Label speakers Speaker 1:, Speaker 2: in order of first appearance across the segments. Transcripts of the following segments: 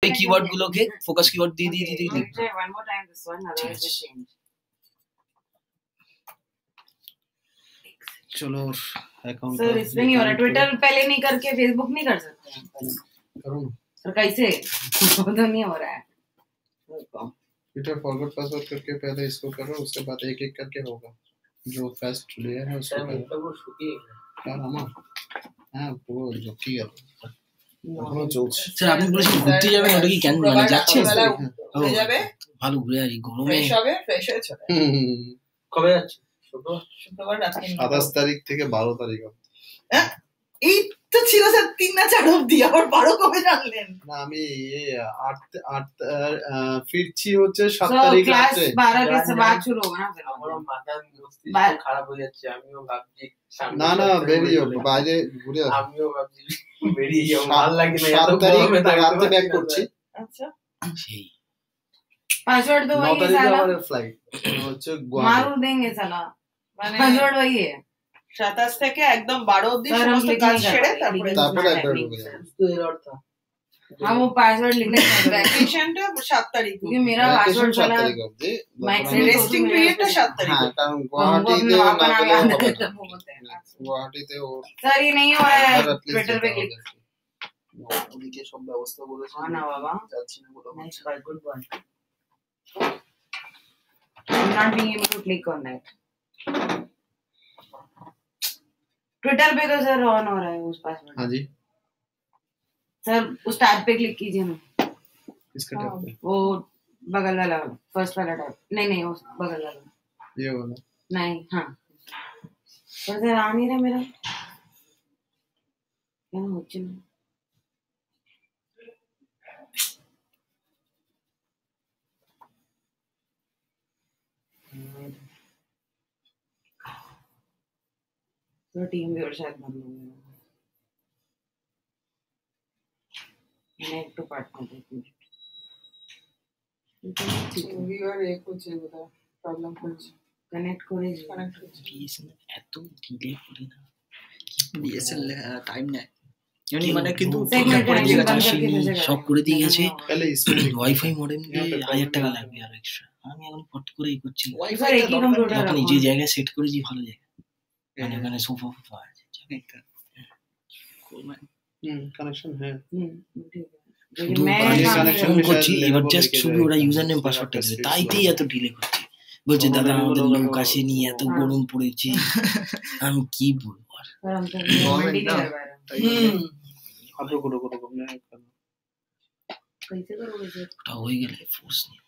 Speaker 1: এই কিওয়ার্ড গুলোকে focus keyword দিয়ে দিয়ে দিয়ে
Speaker 2: Let me try one more time this one, otherwise we change.
Speaker 3: चलो अकाउंट
Speaker 2: सर इसमें नहीं हो रहा, ट्विटर पहले नहीं करके फेसबुक नहीं कर सकते हैं पहले
Speaker 3: करूँ
Speaker 2: सर कैसे वो तो नहीं हो रहा है
Speaker 3: ट्विटर फॉरवर्ड पासवर्ड करके पहले इसको करो, उसके बाद एक एक करके होगा जो फर्स्ट लेयर है उसको करो। हाँ रामा हाँ वो जो किया এখনো চলছে
Speaker 1: স্যার আপনি বলেছেন ঘুরতে যাবেন, ওটা কি কেন মানে যাচ্ছেন?
Speaker 4: ঘুরে যাবে,
Speaker 1: ভালো ঘুরে আসি গরমে।
Speaker 4: ফ্রেশ হবে, ফ্রেশ হয়ে চলে
Speaker 1: কবে যাচ্ছে?
Speaker 4: শুক্রবার রাত
Speaker 3: 27 তারিখ থেকে 12 তারিখ অবধি।
Speaker 4: এই তো ছিল স্যার 3 না 4 অবধি, আবার 12 কবে জানলেন?
Speaker 3: না আমি 8 ফিরছি হচ্ছে 7 তারিখ
Speaker 2: क्लास
Speaker 3: রাতে।
Speaker 2: 12 के बाद शुरू होगा ना फिर
Speaker 5: আমার মাথা মস্তিষ্ক খারাপ হয়ে যাচ্ছে, আমিও ভাবছি
Speaker 3: না না বেরিয়ে বাইরে ঘুরে আসো।
Speaker 5: আমিও ভাবছি বেরিয়ে যাবো, ভালো লাগে না
Speaker 3: 7 তারিখ রাতে ব্যাক করছি।
Speaker 4: আচ্ছা
Speaker 1: সেই
Speaker 2: पासवर्ड तो
Speaker 3: 9
Speaker 2: वही है
Speaker 3: তারিখে
Speaker 2: साला,
Speaker 3: আমার ফ্লাইট হচ্ছে গুয়াহাটি।
Speaker 2: मारू देंगे साला,
Speaker 4: মানে
Speaker 2: पासवर्ड वही है
Speaker 4: 27 থেকে একদম 12 অবধি
Speaker 2: স্যার,
Speaker 4: সমস্ত
Speaker 2: আমি
Speaker 4: কাজ
Speaker 2: লিখে
Speaker 4: সেরে
Speaker 2: নিয়ে
Speaker 4: তারপরে
Speaker 2: যাবো।
Speaker 3: তারপরে একবার ঢুকে যাবো।
Speaker 5: তো এর অর্থ
Speaker 2: हाँ वो पासवर्ड लिखने का है।
Speaker 4: ভ্যাকেশনটা 7 তারিখ
Speaker 2: क्योंकि मेरा
Speaker 3: ভ্যাকেশন
Speaker 2: पासवर्ड
Speaker 3: 7
Speaker 2: वाला
Speaker 3: তারিখ অবধি।
Speaker 4: রেস্টিং পিরিয়ডটা 7 তারিখ।
Speaker 3: হ্যাঁ কারণ
Speaker 2: हमको
Speaker 3: গুয়াহাটিতে
Speaker 2: अपना
Speaker 3: না
Speaker 2: अपना
Speaker 3: গেলে
Speaker 2: याद
Speaker 3: হবে
Speaker 2: है
Speaker 3: না।
Speaker 2: तब वो होता है।
Speaker 3: গুয়াহাটিতে ও
Speaker 2: सर ये नहीं हो रहा है
Speaker 3: আর at least
Speaker 2: ट्विटर पे
Speaker 3: যেতে
Speaker 2: क्लिक
Speaker 3: হবে।
Speaker 5: ওদিকে সব ব্যবস্থা করেছে,
Speaker 2: हाँ ना बाबा,
Speaker 5: যাচ্ছি না বলে
Speaker 2: nice bye, good boy. I'm not being able to click on that. Twitter पे तो सर ऑन हो रहा है उस पासवर्ड।
Speaker 3: हाँ जी
Speaker 2: सर उस टैब पे क्लिक कीजिए ना,
Speaker 3: इसका टैब पे
Speaker 2: वो बगल वाला फर्स्ट वाला टैब, नहीं नहीं उस बगल वाला
Speaker 3: ये वाला
Speaker 2: नहीं, हाँ सर आ नहीं रहा मेरा क्या होচ্ছে না तो टीम व्यूअर शायद बंद हो गया, मैंने एक तो पार्ट में देखी
Speaker 4: ভিউয়ার এক হচ্ছে বোধহয় প্রবলেম করছে,
Speaker 2: कनेक्ट করে
Speaker 4: কানেক্ট হচ্ছে।
Speaker 1: বিএসএনএল এত ডিলে করে না,
Speaker 5: বিএসএল টাইম নেয় এমনি মানে, কিন্তু
Speaker 2: Segment
Speaker 5: করে দিয়ে
Speaker 2: band
Speaker 5: গেছে।
Speaker 2: करके फिर से
Speaker 1: সব করে দিয়ে গেছে।
Speaker 3: पहले इसमें
Speaker 1: ওয়াইফাই মডেম দিয়ে 1000 টাকা লাগবে আর এক্সট্রা। আমি এখন ফট করে এই করছি।
Speaker 2: सर
Speaker 5: ওয়াইফাই
Speaker 2: एक ही कंप्यूटर
Speaker 1: এখন
Speaker 2: रखो
Speaker 1: যে জায়গায় সেট করেছি ভালো জায়গা, মানে ওখানে সোফা ফোফা আছে।
Speaker 3: कनेक्शन है
Speaker 2: ठीक है
Speaker 1: শুধু
Speaker 2: लेकिन मैं
Speaker 3: ये
Speaker 2: काम
Speaker 3: connection
Speaker 2: नहीं
Speaker 1: ফোন
Speaker 3: में
Speaker 1: করছি,
Speaker 3: शायद
Speaker 1: এবার
Speaker 3: level
Speaker 1: জাস্ট
Speaker 3: लेके
Speaker 1: শুধু ওরা
Speaker 3: जाएगा।
Speaker 1: ইউজার নেম
Speaker 3: उसके
Speaker 1: পাসওয়ার্ডটা
Speaker 3: बाद
Speaker 1: দেবে,
Speaker 3: speed
Speaker 1: তাইতেই
Speaker 3: slow
Speaker 1: এত ডিলে করছে। বলছে
Speaker 3: हाँ,
Speaker 1: দাদা
Speaker 3: बोलो,
Speaker 1: আমাদের
Speaker 3: बोलो,
Speaker 1: লোক
Speaker 3: बोलो।
Speaker 1: আসেনি, এত
Speaker 2: हाँ।
Speaker 1: গরম পড়েছে। আমি কি বলবো আর।
Speaker 2: सर हम तो मूवमेंट ही नहीं कर पा रहे
Speaker 3: अब रुको रुको रुको मैं करना
Speaker 2: कैसे करोगे सर
Speaker 1: ওটা হয়ে গেলে ফোর্স নেই।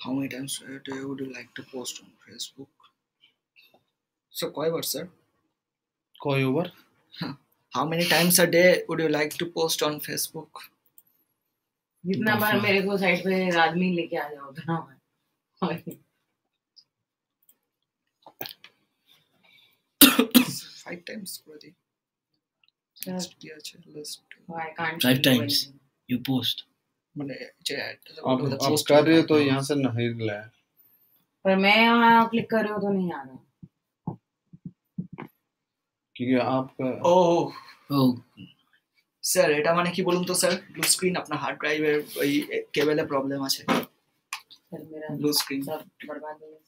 Speaker 5: How many times a day would you like to post on Facebook? So, কয় বার স্যার?
Speaker 3: कोई over
Speaker 5: How many times a day would you like to post on Facebook?
Speaker 2: जितना बार मेरे को साइड पे आदमी लेके आ जाओ उतना मैं
Speaker 5: 5 times করে দিই।
Speaker 2: Sir,
Speaker 5: কি আছে list?
Speaker 2: I can't
Speaker 1: 5
Speaker 2: see
Speaker 1: times
Speaker 2: anything.
Speaker 1: you post।
Speaker 5: মানে যে
Speaker 3: अब कर रहे हो तो यहाँ से नहीं रहा है
Speaker 2: पर मैं यहाँ क्लिक कर रही हूँ तो नहीं आ रहा
Speaker 3: क्योंकि आपका
Speaker 5: ও
Speaker 1: ও
Speaker 5: স্যার এটা মানে কি বলুন তো স্যার, ব্লু স্ক্রিন আপনার হার্ড ড্রাইভের ওই কেবলে প্রবলেম আছে,
Speaker 2: सर मेरा
Speaker 5: ব্লু স্ক্রিন।
Speaker 2: सब बर्बाद हो गया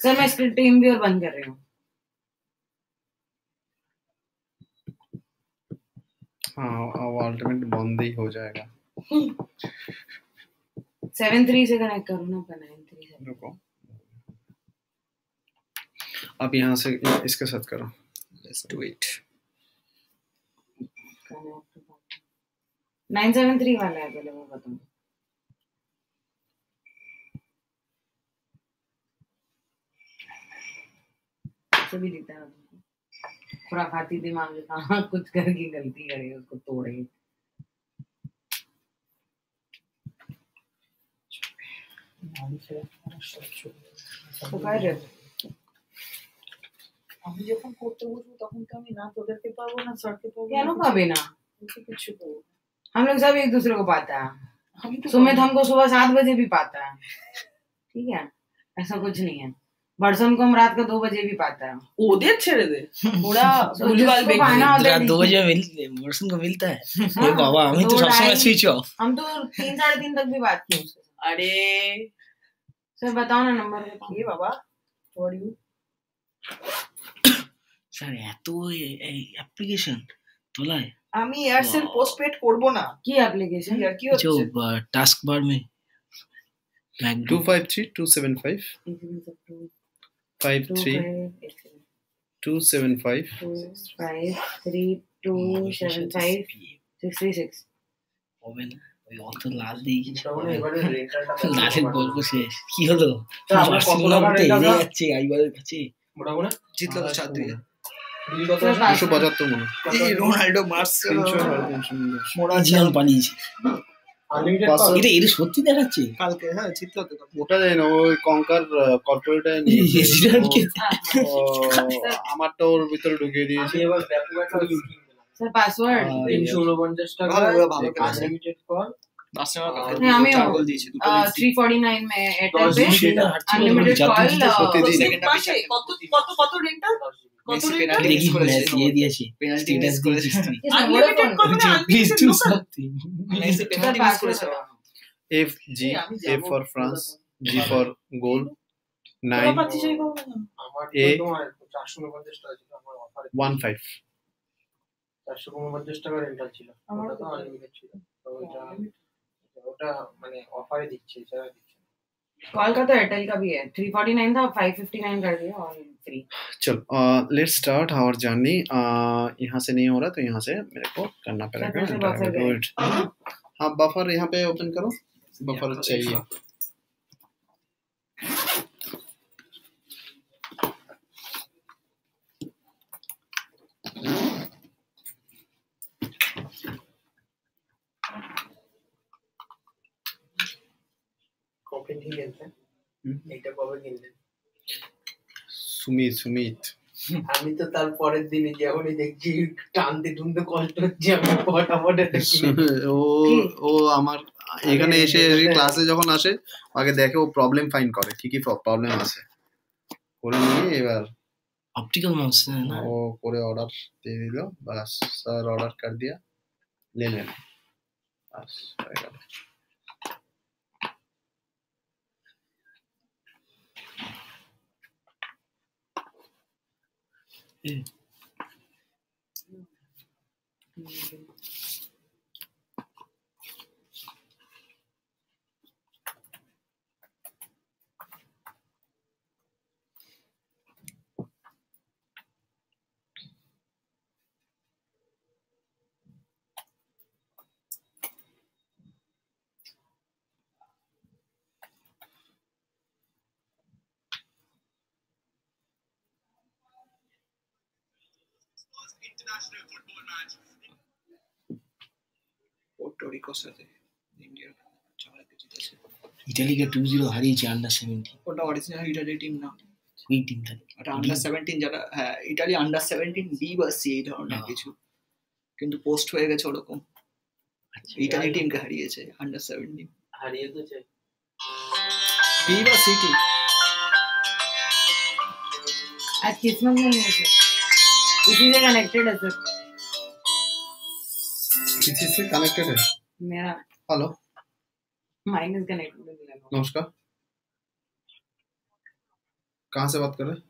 Speaker 2: सर मैं स्क्रीन टीम भी और बंद कर रही हूँ
Speaker 3: हाँ अब अल्टीमेट बंद ही हो जाएगा
Speaker 2: 7-3 से कनेक्ट करो ना पर 9-3 से
Speaker 3: रुको अब यहाँ से इसके साथ करो
Speaker 5: लेट्स डू इट।
Speaker 2: कनेक्ट 973 वाला है पहले वो बताओ से भी दिखता है खुराफाती दिमाग में कहाँ कुछ करके गलती करे उसको तोड़े तो कर रहे हो
Speaker 4: আমি যখন করতে বসবো তখন তো আমি না তোদেরকে পাবো না স্যারকে পাবো
Speaker 2: কেন পাবে না?
Speaker 4: কিছু পাবো না।
Speaker 2: हम लोग सब एक दूसरे को पाता है।
Speaker 4: আমি তো
Speaker 2: सुमित हमको सुबह 7 बजे भी पाता है, ठीक है, ऐसा कुछ नहीं है। बरसन को हम रात को 2 बजे भी पाता है।
Speaker 4: ওদের ছেড়ে দে ওরা
Speaker 2: So
Speaker 4: ভুলভাল
Speaker 2: जिसको
Speaker 4: ব্যক্তি।
Speaker 2: पाना होता है,
Speaker 1: रात 2 बजे मर्सन को मिलता है
Speaker 2: हाँ,
Speaker 1: ए बाबा हमें तो
Speaker 2: 2,
Speaker 1: सब समय
Speaker 2: 2:30
Speaker 1: स्विच ऑफ
Speaker 2: हम तो 3 साढ़े 3 तक भी बात किए उसके साथ।
Speaker 4: আরে
Speaker 2: सर बताओ ना नंबर
Speaker 4: এ বাবা ফর ইউ
Speaker 1: স্যার এত অ্যাপ্লিকেশন তোলায়
Speaker 4: আমি এয়ারসেল
Speaker 1: Wow.
Speaker 4: পোস্টপেড করব না
Speaker 2: की एप्लीकेशन?
Speaker 4: কি আর কি
Speaker 1: जो
Speaker 4: হচ্ছে
Speaker 1: टास्क बार में मैकडो
Speaker 3: 253 275 53 275
Speaker 2: 636
Speaker 1: হবে না ওই অত লাল দিয়ে কিছু হবে না। লালের গল্প শেষ কি হলো বার্সেলোনাতে হেরে যাচ্ছে আইবারের কাছে
Speaker 5: জিতলো তো 4-2
Speaker 3: 275 মনে হয়।
Speaker 5: এই রোনাল্ডো মার্সেলো
Speaker 3: 300
Speaker 1: জিয়ান পালিয়েছে এটা এটা সত্যি দেখাচ্ছে
Speaker 5: কালকে হ্যাঁ জিতলো তো
Speaker 3: ওটা জানি না ওই কঙ্কার কর্পোরেটে
Speaker 1: জিয়ানকে
Speaker 3: আমারটা ওর ভিতরে ঢুকিয়ে দিয়েছে
Speaker 2: सर पासवर्ड
Speaker 5: ভালো ভালো খেলেছে বার্সেলোনা কালকে
Speaker 2: হ্যাঁ, আমিও।
Speaker 5: 4 গোল দিয়েছে দুটো দিয়েছে
Speaker 2: 349 में एयरटेल पे अनलिमिटेड
Speaker 3: সত্যি
Speaker 2: कॉल
Speaker 3: দিয়েছে।
Speaker 5: সেকেন্ড হাফে
Speaker 4: কত রেন্টাল কত
Speaker 5: মেসি
Speaker 4: রেন্টাল
Speaker 5: পেনাল্টি
Speaker 1: দেখি
Speaker 5: করেছে
Speaker 1: দিয়ে দিয়েছে
Speaker 5: পেনাল্টি
Speaker 1: স্ট্যাটাস
Speaker 5: মিস করেছে
Speaker 1: দিয়েছে
Speaker 4: আনলিমিটেড কল মানে
Speaker 1: please
Speaker 4: unlimited
Speaker 1: do
Speaker 4: local
Speaker 1: something
Speaker 5: Messi penalty miss করেছে
Speaker 3: F G F for France G for goal 9
Speaker 4: পাচ্ছি সেই পাবো না
Speaker 3: A 15
Speaker 6: 449 টাকা রেন্টাল ছিল ওটা তো আনলিমিটেড ছিল তো ওটা মানে অফারে দিচ্ছে এছাড়া দিচ্ছে না।
Speaker 2: कॉल का तो एयरटेल का भी है 349 था 559 कर दिया और फ्री
Speaker 3: चलो लेट्स स्टार्ट आवर जर्नी यहाँ से नहीं हो रहा तो यहाँ से मेरे को करना पड़ेगा
Speaker 2: फिर से
Speaker 3: And I
Speaker 2: buffer
Speaker 3: will do it. हाँ बफर यहाँ पे ओपन करो बफर चाहिए
Speaker 6: কবে ঠিক কিনতেন এইটা কবে কিনলেন
Speaker 3: सुमित सुमित
Speaker 6: আমি তো তার পরের দিনই যখনই দেখছি টানতে টুনতে কষ্ট হচ্ছে আমি ফটাফট এটা কিনে
Speaker 3: ও ও আমার এখানে এসে ক্লাসে যখন আসে আগে দেখে ও প্রবলেম ফাইন্ড করে কি কি প্রবলেম আছে করে নিয়ে এবার
Speaker 1: ऑप्टिकल माउस है ना
Speaker 3: ও করে অর্ডার দিয়ে দিল বাস স্যার অর্ডার कर दिया ले लेना बस হয়ে গেল
Speaker 5: পোর্টো রিকোর সাথে ইন্ডিয়ার 4 জিতেছে
Speaker 1: ইতালি কে 2-0 হারিয়েছে আন্ডার 17
Speaker 5: ওটা অরিজিনাল ইটালি টিম না
Speaker 1: ওই টিমটা
Speaker 5: ওটা আন্ডার 17 যারা হ্যাঁ ইটালি আন্ডার 17 বি বা সি এই ধরনের কিছু কিন্তু পোস্ট হয়ে গেছে ওরকম ইটালি টিমকে হারিয়েছে আন্ডার 17
Speaker 6: হারিয়ে তো চাই
Speaker 5: বি বা সি টিম
Speaker 2: आज किस्मत नहीं है सर इसी से कनेक्टेड है सर
Speaker 3: किसी से कनेक्टेड है
Speaker 2: मेरा
Speaker 3: हेलो
Speaker 2: माइनस कनेक्टेड है
Speaker 3: नमस्कार कहाँ से बात कर रहे हैं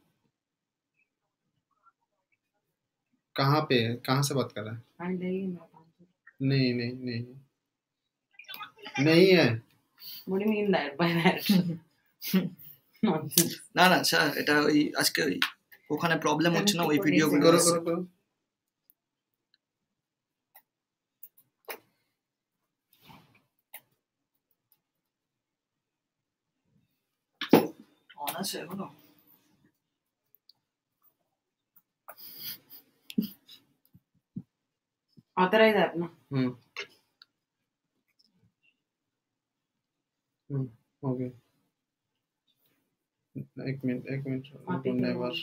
Speaker 3: कहाँ से बात कर रहे हैं
Speaker 2: हाँ नहीं मेरा 500
Speaker 3: नहीं नहीं नहीं नहीं है
Speaker 2: what do you mean that by that nonsense
Speaker 5: না না স্যার এটা ওই আজকে ওই ওখানে প্রবলেম হচ্ছে না ওই ভিডিওগুলো
Speaker 3: करो करो करो
Speaker 5: অন আছে এখনো
Speaker 2: ऑथराइज है अपना
Speaker 3: हो गया एक मिनट
Speaker 2: आप ही
Speaker 3: नेवर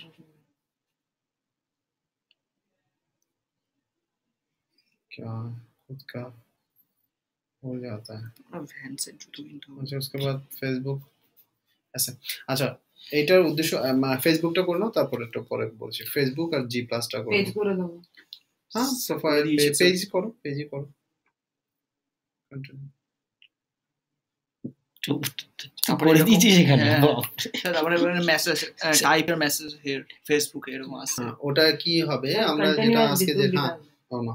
Speaker 3: क्या खुद का हो जाता है। अच्छा उसके बाद ফেসবুক আচ্ছা আচ্ছা এটার উদ্দেশ্য ফেসবুকটা করে নাও তারপর একটু পরে বলছি। ফেসবুক আর জি প্লাসটা করো।
Speaker 2: পেজ করে দেবো।
Speaker 3: হ্যাঁ প্রোফাইল পেজ করো
Speaker 1: করে দিয়েছি সেখানে।
Speaker 5: তারপরে মেসেজ টাইপের মেসেজ ফেসবুকে এরকম আসে।
Speaker 3: ওটা কি হবে আমরা যেটা আজকে যে হ্যাঁ না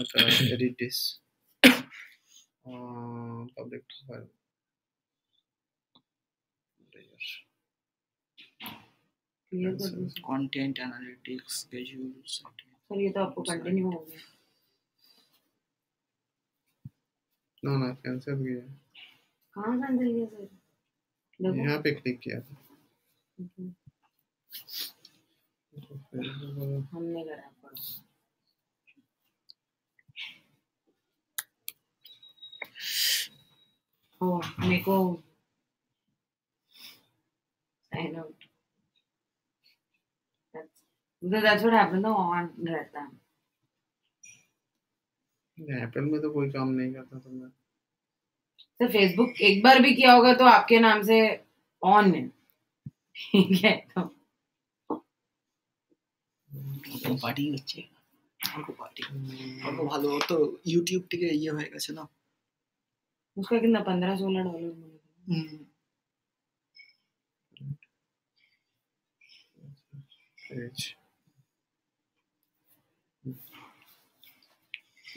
Speaker 3: এটা edit this public profile
Speaker 5: content analytics schedule
Speaker 2: sir ये तो आपको कंटिन्यू हो गया।
Speaker 3: ना कैंसिल किया।
Speaker 2: कहाँ कैंसिल किया सर?
Speaker 3: यहाँ पे क्लिक किया था।
Speaker 2: हमने करा पढ़ो। मेरे को sign out. That's what happened though, on रहता है।
Speaker 3: एप्पल में तो कोई काम नहीं करता तुमने।
Speaker 2: सर फेसबुक एक बार भी किया होगा तो आपके नाम से ऑन है, ठीक है?
Speaker 1: তো পার্টি হচ্ছে
Speaker 5: অল্প ভালো তো ইউটিউব থেকে ইয়ে হয়ে গেছে না।
Speaker 2: उसका कितना $15-16 मिलेगा।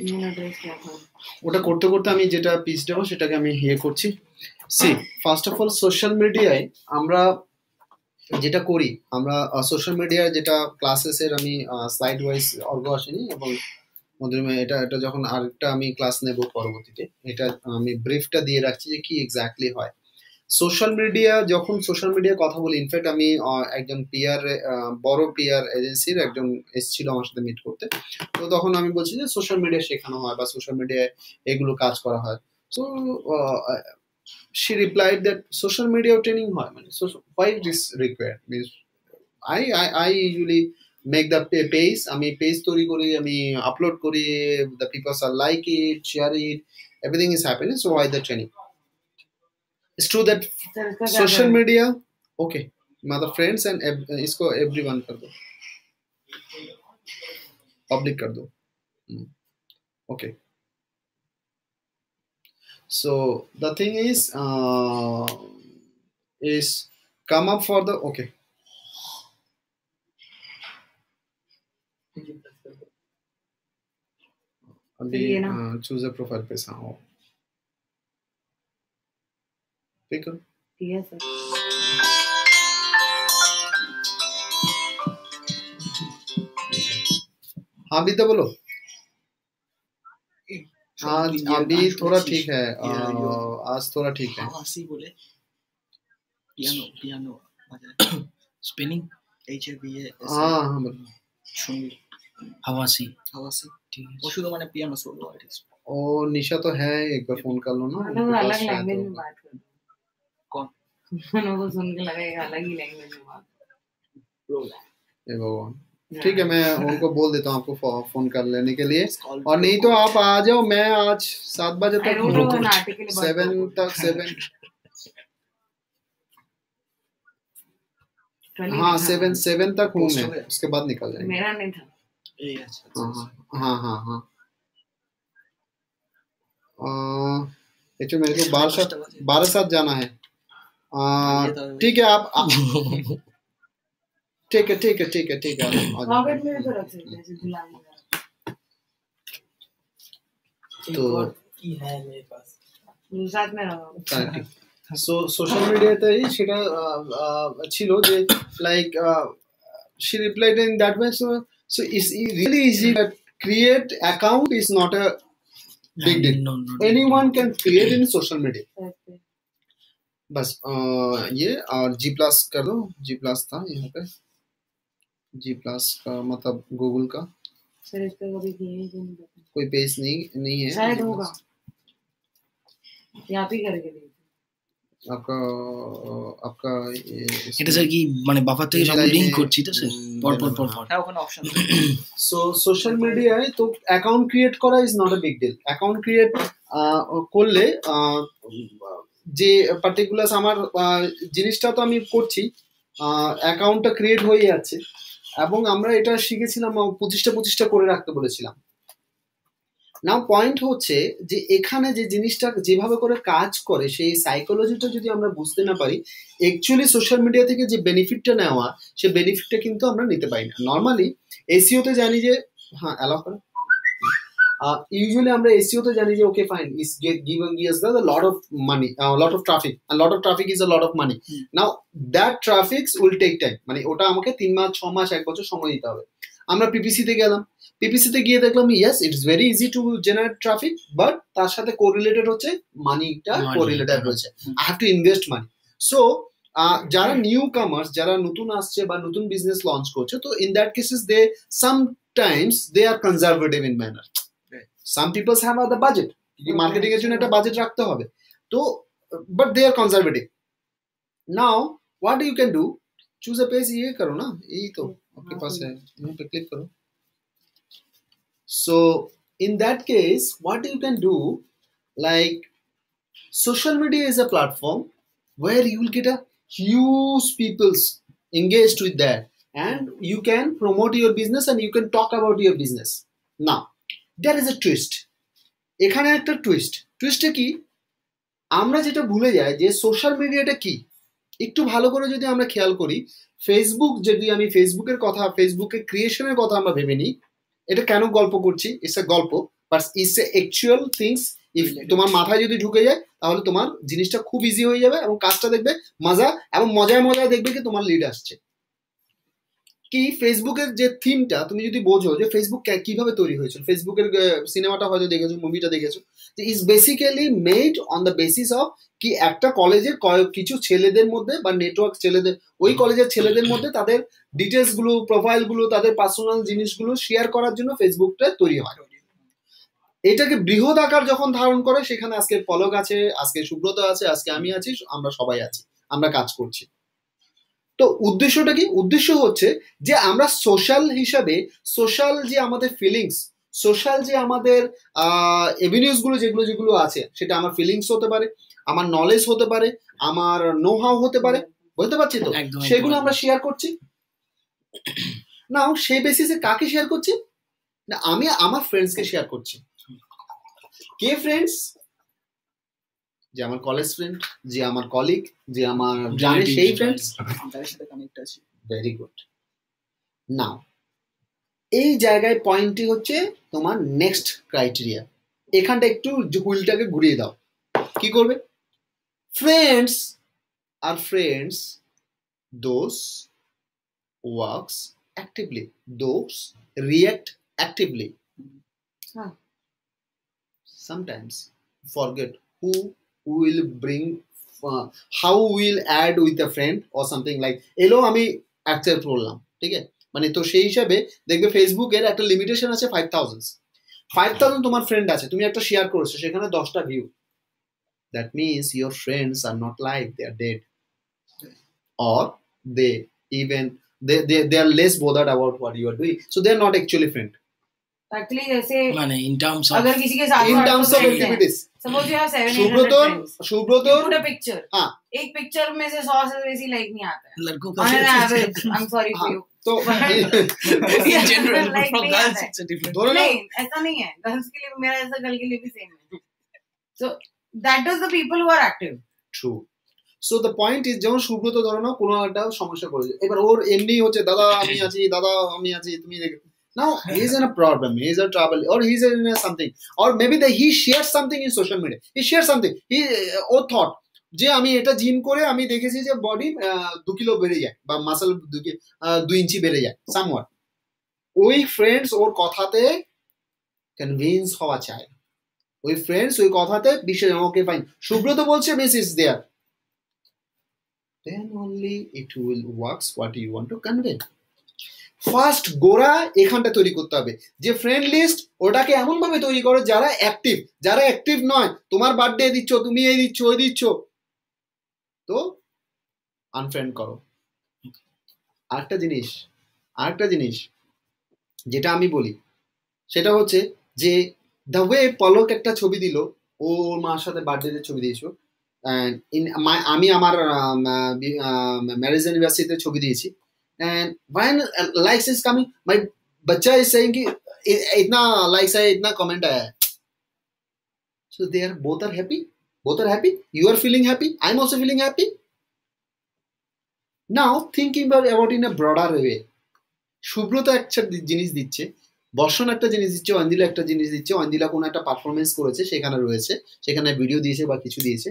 Speaker 2: ईमेल एड्रेस क्या था?
Speaker 3: ওটা করতে করতে আমি যেটা পিস দেবো সেটাকে আমি ইয়ে করছি। See first of all social মিডিয়ায় আমরা যেটা করি, আমরা সোশ্যাল মিডিয়ার যেটা ক্লাসেসের আমি স্লাইড ওয়াইজ অর্গ আসেনি এবং মধ্যে এটা যখন আরেকটা আমি ক্লাস নেব পরবর্তীতে, এটা আমি ব্রিফটা দিয়ে রাখছি যে কি এক্স্যাক্টলি হয় সোশ্যাল মিডিয়া। যখন সোশ্যাল মিডিয়া কথা বলি, ইনফ্যাক্ট আমি একজন বড় পিআর এজেন্সির একজন এসেছিল আমার সাথে মিট করতে, তো তখন আমি বলছি যে সোশ্যাল মিডিয়া শেখানো হয় বা সোশ্যাল মিডিয়ায় এগুলো কাজ করা হয়। So she replied that social media training হয় মানে why it is required means I usually make the page, আমি পেজ তৈরি করি, আমি আপলোড করি, the people are like it, share it, everything is happening, so why the training? It's true that social media okay mother friends and इसको everyone कर दो, public कर दो। okay so the thing is come up for the okay अभी choose a profile पे हाँ ठीक है
Speaker 2: yes sir।
Speaker 3: हाँ बीता बोलो। आज अभी थोड़ा ठीक है, आज थोड़ा ठीक है।
Speaker 5: हवासी बोले पियानो
Speaker 1: স্পেলিং
Speaker 5: HAVA
Speaker 3: हाँ
Speaker 5: শুনি
Speaker 1: হাওয়াসি
Speaker 5: ঠিক আছে। ও শুধু মানে পিয়ানো সোলো আর্টিস্ট।
Speaker 3: ओ निशा तो है, एक बार फोन कर लो ना।
Speaker 2: मतलब अलग लैंग्वेज में बात कर दो।
Speaker 5: कौन?
Speaker 2: उन्होंने को सुन के लगा एक अलग ही लैंग्वेज में बात
Speaker 3: ये भगवान ठीक है, मैं उनको बोल देता हूँ आपको फोन कर लेने के लिए, और नहीं तो आप आ जाओ, मैं आज 7 बजे तक 7 तक 7 हाँ 7 तक हूँ मैं, उसके बाद निकल जाएंगे।
Speaker 2: मेरा नहीं था
Speaker 3: हाँ हाँ हाँ मेरे को 12 जाना है। ठीक है आप ठीक है
Speaker 2: पॉकेट में तो रख सकते हैं गुलामी
Speaker 3: तो
Speaker 6: কি है मेरे पास
Speaker 2: साथ में रहो।
Speaker 3: সো সোশ্যাল মিডিয়াতেই সেটা ছিল যে like she replied in that way, so it's really easy to create account is not a big deal, anyone can create in social media बस ये और G+ कर दो, G+ था यहाँ पे G+ का मतलब गूगल का
Speaker 2: सर इस पे कभी किए हैं कि नहीं पता,
Speaker 3: कोई पेज नहीं है
Speaker 2: शायद होगा या आप ही करके देखिए
Speaker 3: आपका आपका
Speaker 1: এটা স্যার কি মানে বাফার থেকে সব লিংক করছি তো স্যার পর পর পর পর
Speaker 5: হ্যাঁ ওখানে অপশন
Speaker 3: সো সোশ্যাল মিডিয়ায় তো অ্যাকাউন্ট ক্রিয়েট করা is not a big deal. Account create করলে যে পার্টিকুলার আমার জিনিসটা তো আমি করছি, অ্যাকাউন্টটা ক্রিয়েট হয়ে যাচ্ছে, এবং আমরা এটা শিখেছিলাম 25টা করে রাখতে বলেছিলাম। নাও পয়েন্ট হচ্ছে যে এখানে যে জিনিসটা যেভাবে করে কাজ করে সেই সাইকোলজিটা যদি আমরা বুঝতে না পারি, অ্যাকচুয়ালি সোশ্যাল মিডিয়া থেকে যে বেনিফিটটা নেওয়া সেই বেনিফিটটা কিন্তু আমরা নিতে পারি না। নর্মালি এসইওতে জানি যে হ্যাঁ অ্যালাউ করে, usually আমরা এসইওতে জানি যে okay fine is giving us the lot of money, lot of traffic, and lot of traffic is a lot of money. Now that traffic will take time, মানে ওটা আমাকে 3 মাস 6 মাস 1 বছর সময় দিতে হবে। আমরা পিপিসি তে গেলাম, পিপিসি তে গিয়ে দেখলাম yes it's very easy to generate traffic, but তার সাথে কোরিলেটেড হচ্ছে মানিটা কোরিলেটেড রয়েছে, I have to invest money. So যারা নিউ কামার্স, যারা নতুন আসছে বা নতুন বিজনেস লঞ্চ করছে, তো in that cases they sometimes they are conservative in manner. Some peoples have the budget, marketing এর জন্য একটা বাজেট রাখতে হবে, তো but they are conservative. Now what you can do, choose a page, ये करो ना, यही तो आपके पास है, यहाँ पे क्लिक करो। So in that case what you can do, like social media is a platform where you will get a huge people's engaged with that, and you can promote your business and you can talk about your business. Now there is a twist, এখানে একটা টুইস্টে কি আমরা যেটা ভুলে যাই যে social মিডিয়াটা কি। একটু ভালো করে যদি আমরা খেয়াল করি, ফেসবুক, যদি আমি ফেসবুকের কথা, ফেসবুকের ক্রিয়েশনের কথা আমরা ভেবে নিই, এটা কেন গল্প করছি, ইটস এ গল্প, but it's a actual things. If তোমার মাথায় যদি ঢুকে যায় তাহলে তোমার জিনিসটা খুব ইজি হয়ে যাবে এবং কাজটা দেখবে মজা, এবং মজায় দেখবে কি তোমার লিড আসছে। কি ফেসবুকের যে থিমটা তুমি যদি বোঝো যে ফেসবুক কিভাবে তৈরি হয়েছিল, ফেসবুকের সিনেমাটা হয়তো দেখেছো, মুভিটা দেখেছো, যে is basically made on the basis of কি একটা কলেজের কিছু ছেলেদের মধ্যে বা নেটওয়ার্ক ছেলেদের, ওই কলেজের ছেলেদের মধ্যে তাদের ডিটেলস গুলো, প্রোফাইল গুলো, তাদের পার্সোনাল জিনিসগুলো শেয়ার করার জন্য ফেসবুকটা তৈরি হয়। এটাকে বৃহৎ আকার যখন ধারণ করে, সেখানে আজকে পলক আছে, আজকে সুব্রত আছে, আজকে আমি আছি, আমরা সবাই আছি, আমরা কাজ করছি। তো উদ্দেশ্যটা কি? উদ্দেশ্য হচ্ছে যে আমরা সোশ্যাল হিসাবে, সোশ্যাল যে আমাদের ফিলিংস, সোশ্যাল যে আমাদের এভিনিউজ গুলো যেগুলো আছে, সেটা আমার ফিলিংস হতে পারে, আমার নলেজ হতে পারে, আমার নো হাউ হতে পারে, বলতে পারছি তো, সেগুলো আমরা শেয়ার করছি। নাও সেই বেসিসে কাকে শেয়ার করছি? না, আমি আমার ফ্রেন্ডসকে শেয়ার করছি। কে ফ্রেন্ডস? যে আমার কলেজ ফ্রেন্ড, যে আমার কলিগ, যে আমার জানে সেই ফ্রেন্ডস,
Speaker 5: তাদের সাথে কানেক্ট আছে।
Speaker 3: Very good. নাও এই জায়গায় পয়েন্টটি হচ্ছে তোমার নেক্সট ক্রাইটেরিয়া। এখানটা একটু হুইলটাকে ঘুরিয়ে দাও। কি করবে? ফ্রেন্ডস আর friends those works actively, those react actively. Sometimes forget who will bring, how will add with a friend or something like এলো আমি অ্যাকসেপ্ট করলাম, ঠিক আছে, মানে তো সেই হিসাবে দেখবে ফেসবুকের একটা লিমিটেশন আছে 5000 তোমার ফ্রেন্ড আছে, তুমি একটা শেয়ার করেছো, সেখানে 10টা view, that means your friends are not live, they are dead, or they are less bothered about what you are doing, so they are not actually friend.
Speaker 2: Actually जैसे
Speaker 1: মানে in terms of
Speaker 2: अगर किसी के साथ
Speaker 3: in terms of activities,
Speaker 2: suppose you have 700
Speaker 3: Subrat
Speaker 2: you put a picture,
Speaker 3: हाँ,
Speaker 2: एक picture में से 100 से बेसी लाइक नहीं आता है
Speaker 1: लड़कों
Speaker 2: on an
Speaker 1: का
Speaker 2: average, I'm sorry for you,
Speaker 3: तो
Speaker 1: in general, but
Speaker 2: like
Speaker 1: for
Speaker 2: नहीं
Speaker 1: girls
Speaker 2: आता है।
Speaker 1: it's a different.
Speaker 3: दोनों
Speaker 2: नहीं ऐसा नहीं है, गर्ल्स के लिए मेरा ऐसा, गर्ल के लिए भी सेम है, so that is the people who are active.
Speaker 3: True. So the point is, যেমন সুব্রত ধরো না কোনো একটা সমস্যা করেছে, এবার ওর এমনি হচ্ছে দাদা আমি আছি তুমি দেখো, now he is in a problem, he is in trouble, or he is in something, or maybe he shares something in social media, he shares something, or thought যে আমি এটা জিম করে আমি দেখেছি যে বডি 2 কিলো বেড়ে যায় বা মাসল 2 ইঞ্চি বেড়ে যায়, সামওয়াট ওই ফ্রেন্ডস ওর কথাতে কনভিন্স হওয়া চায়, ওই ফ্রেন্ডস ওই কথাতে বিশ্বাস, ওকে ফাইন সুব্রত বলছে miss is there, then only it will works what you want to convey. First গোড়া এখানটা তৈরি করতে হবে, যে ফ্রেন্ড লিস্ট ওটাকে এমন ভাবে তৈরি করো যারা অ্যাক্টিভ, যারা অ্যাক্টিভ নয়, তোমার বার্থডে দিচ্ছ, তুমি এই দিচ্ছ ওই দিচ্ছ, তো আনফ্রেন্ড করো। আরেকটা জিনিস যেটা আমি বলি সেটা হচ্ছে যে দ্য ওয়ে পলক একটা ছবি দিল, ওর মার সাথে বার্থডে ছবি দিয়েছো, আমি আমার ম্যারেজ অ্যানিভার্সারিতে ছবি দিয়েছি, and when likes is coming my बच्चा इज सेइंग कि इतना लाइक्स है, इतना कमेंट आया है, so they are both are happy, you are feeling happy, I'm also feeling happy. Now thinking about in a broader way, Subrata একটা জিনিস দিচ্ছে, বর্ষণ একটা জিনিস দিচ্ছে, অঞ্জিলা একটা জিনিস দিচ্ছে, অঞ্জিলা কোনো একটা পারফরমেন্স করেছে সেখানে রয়েছে, সেখানে ভিডিও দিয়েছে বা কিছু দিয়েছে,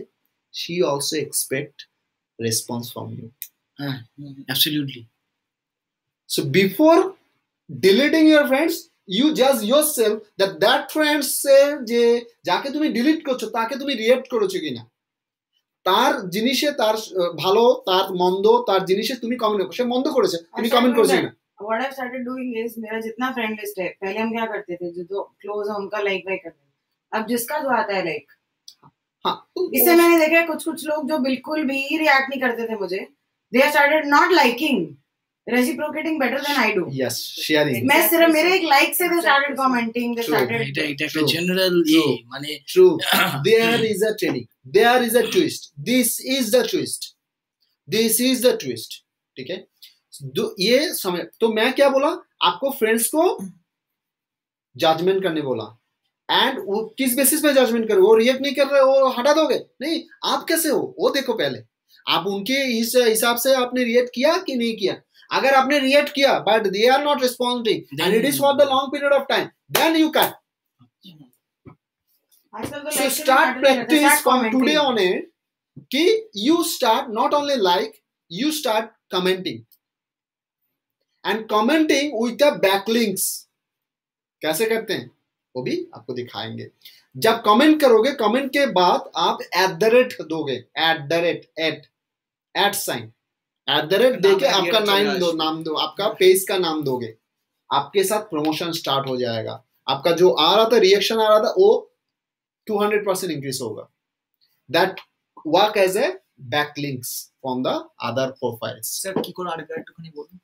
Speaker 3: she also expect response from you.
Speaker 1: Absolutely.
Speaker 3: So before deleting your friends, you judge yourself that friends say যে যাকে তুমি ডিলিট করছো তাকে তুমি রিঅ্যাক্ট করেছো কিনা, তার জিনিসে তার ভালো তার মন্দ তার জিনিসে তুমি কমেন্ট করো, সে মন্দ করেছে তুমি কমেন্ট করছো কিনা।
Speaker 2: What I've started doing is मेरा जितना फ्रेंड लिस्ट है, पहले हम क्या करते थे जो क्लोज है उनका लाइक वाइक करते थे, अब जिसका जो आता है लाइक। हाँ, इससे मैंने देखा है कुछ लोग जो बिल्कुल भी रिएक्ट नहीं करते थे मुझे, they have started not liking, reciprocating better than I do.
Speaker 3: Yes, sharing.
Speaker 2: मैं सिर्फ मेरे एक लाइक से they started commenting, they started
Speaker 1: এটা একটা জেনারেল মানে
Speaker 3: true. There is a training, there is a twist, this is the twist, ठीक है। ये समय तो मैं क्या बोला आपको, फ्रेंड्स को जजमेंट करने बोला, एंड वो किस बेसिस पे जजमेंट करो, वो रिएक्ट नहीं कर रहे वो हटा दोगे नहीं, आप कैसे हो वो देखो पहले, आप उनके इस हिसाब से आपने रिएक्ट किया कि नहीं किया, अगर आपने रिएक्ट किया but they are not responding and it is for the long period of time, then you cut. So start practice from today on it कि you start not only like, you start commenting and commenting with the backlinks। कैसे करते हैं वो भी आपको दिखाएंगे। जब comment करोगे कमेंट के बाद आप @ दोगे, @ साइन देके आपका नाम दो आपका पेज का नाम दोगे, आपके साथ प्रमोशन स्टार्ट हो जाएगा, आपका जो आ रहा था रिएक्शन आ रहा था वो 200% इंक्रीज होगा। That work as a backlinks from the other profiles.
Speaker 5: Sir की कोड आगे একটুখানি বলুন।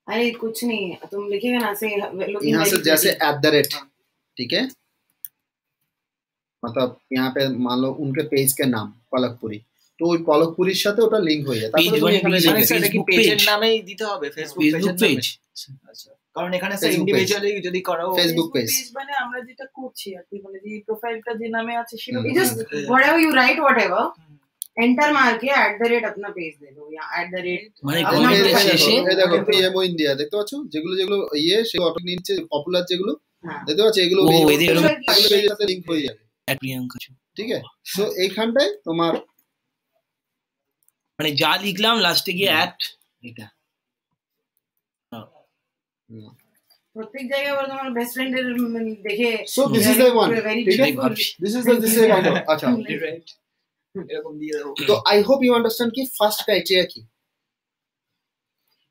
Speaker 2: अरे कुछ नहीं, तुम लिखेगा ना से
Speaker 3: यहाँ से जैसे @ ठीक है, मतलब यहाँ पे मान लो उनके पेज के नाम পলকপুরি, তো ওই পলকপুরির সাথে ওটা লিংক হয়ে যায়, তারপরে তুমি এখানে
Speaker 5: সেটা কি পেজের নামেই দিতে হবে, ফেসবুক পেজ? আচ্ছা, কারণ এখানে স্যার ইন্ডিভিজুয়ালি যদি করো
Speaker 3: ফেসবুক পেজ
Speaker 4: মানে আমরা যেটা করছি আর কি, মানে যে প্রোফাইলটা যে নামে আছে সেটা
Speaker 2: just whatever you write whatever enter मार के @ अपना पेज दे दो या @
Speaker 1: মানে কমেন্টের শেষে
Speaker 3: এই দেখো পিএমও ইন্ডিয়া দেখতে পাচ্ছো, যেগুলো ইয়ে সে অটো নিচে পপুলার যেগুলো দেখতে পাচ্ছো এগুলো পেজের সাথে লিংক হয়ে যাবে
Speaker 1: প্রিয়াঙ্কা,
Speaker 3: ঠিক আছে। সো এইখানটায় তোমার
Speaker 1: মানে যা লিখলাম লাস্টে গিয়ে এটা
Speaker 2: প্রত্যেক জায়গায় আবার তোমার বেস্ট ফ্রেন্ডের দেখে,
Speaker 3: so this is the one, ঠিক আছে, দিস ইজ দ্য আচ্ছা
Speaker 5: রাইট এরকম দিয়ে দাও।
Speaker 3: তো আই হোপ ইউ আন্ডারস্ট্যান্ড কি ফার্স্ট ক্রাইটেরিয়া কি,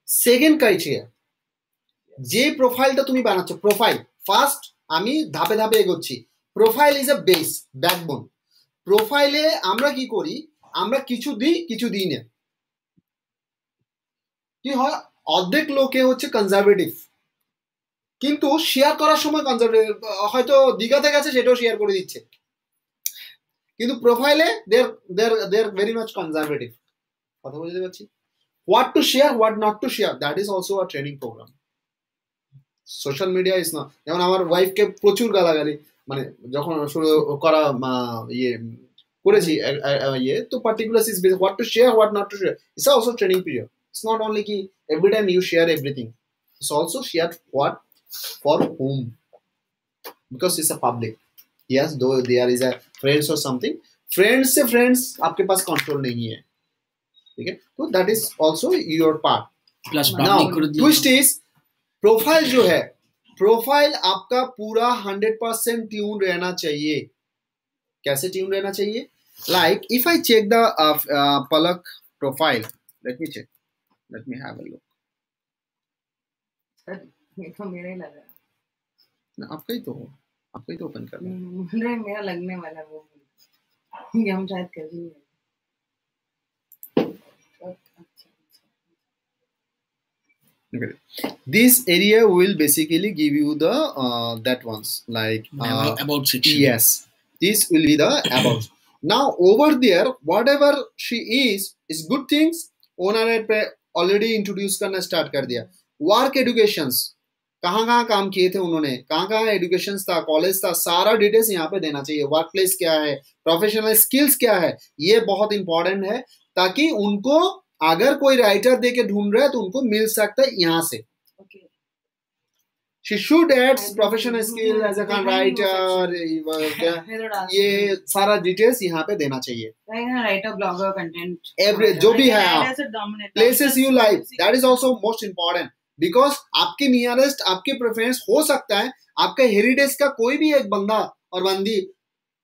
Speaker 3: সেকেন্ড ক্রাইটেরিয়া যে প্রোফাইলটা তুমি বানাচ্ছ, প্রোফাইল ফার্স্ট আমি ধাপে ধাপে এগোচ্ছি, profile is a base backbone. প্রোফাইলে আমরা কি করি, আমরা কিছু দিই কিছু দিই না, কি হয় অর্ধেক লোকে হচ্ছে কনজারভেটিভ, কিন্তু শেয়ার করার সময় কনজারভেটিভ, হয়তো দীঘাতে গেছে সেটাও শেয়ার করে দিচ্ছে, কিন্তু প্রোফাইলে দেয়ার ভেরি মাচ কনজারভেটিভ। কথা বুঝতে পারছি, what to share what not to share, that is also a training program. Social media is not, যেমন আমার ওয়াইফকে প্রচুর গালাগালি মানে যখন শুরু করা ইয়ে করেছি ইয়ে, তো particular is base what to share what not to share, it's also training period. It's not only কি every time you share everything, it's also share what for whom, because it's a public. Yes, though there is a friends or something, friends से friends आपके पास control नहीं है, ठीक है, तो that is also your part.
Speaker 1: Plus
Speaker 3: Now twist is profile जो है, profile आपका पूरा 100% ट्यून रहना चाहिए। कैसे ट्यून रहना चाहिए, like if I check the Palak profile, let me check, let me have a look।
Speaker 2: ये तो मेरा ही लग रहा है
Speaker 3: ना, आपका ही तो हो, आपका ही तो ओपन करना है।
Speaker 2: मेरा लगने वाला वो ये हम शायद कर देंगे।
Speaker 3: This area will basically give you the that ones like
Speaker 1: about section.
Speaker 3: yes, this will be the about. Now over there whatever she is good things owner पे ऑलरेडी इंट्रोड्यूस करना स्टार्ट कर दिया. वर्क एडुकेशंस कहाँ काम किए थे उन्होंने, कहाँ एडुकेशन था, कॉलेज था, सारा डिटेल्स यहाँ पे देना चाहिए. वर्क प्लेस क्या है, प्रोफेशनल स्किल्स क्या है, ये बहुत इंपॉर्टेंट है ताकि उनको अगर कोई राइटर देके ढूंढ रहा है तो उनको मिल सकता है यहाँ से. She should add professional skill as a writer. ये सारा डिटेल्स यहाँ पे देना चाहिए.
Speaker 2: राइटर, ब्लॉगर, कंटेंट,
Speaker 3: एवरी जो भी है आप places you like, that is also most important because आपके नियरेस्ट आपके प्रेफरेंस हो सकता है. आपका हेरिटेज का कोई भी एक बंदा और बंदी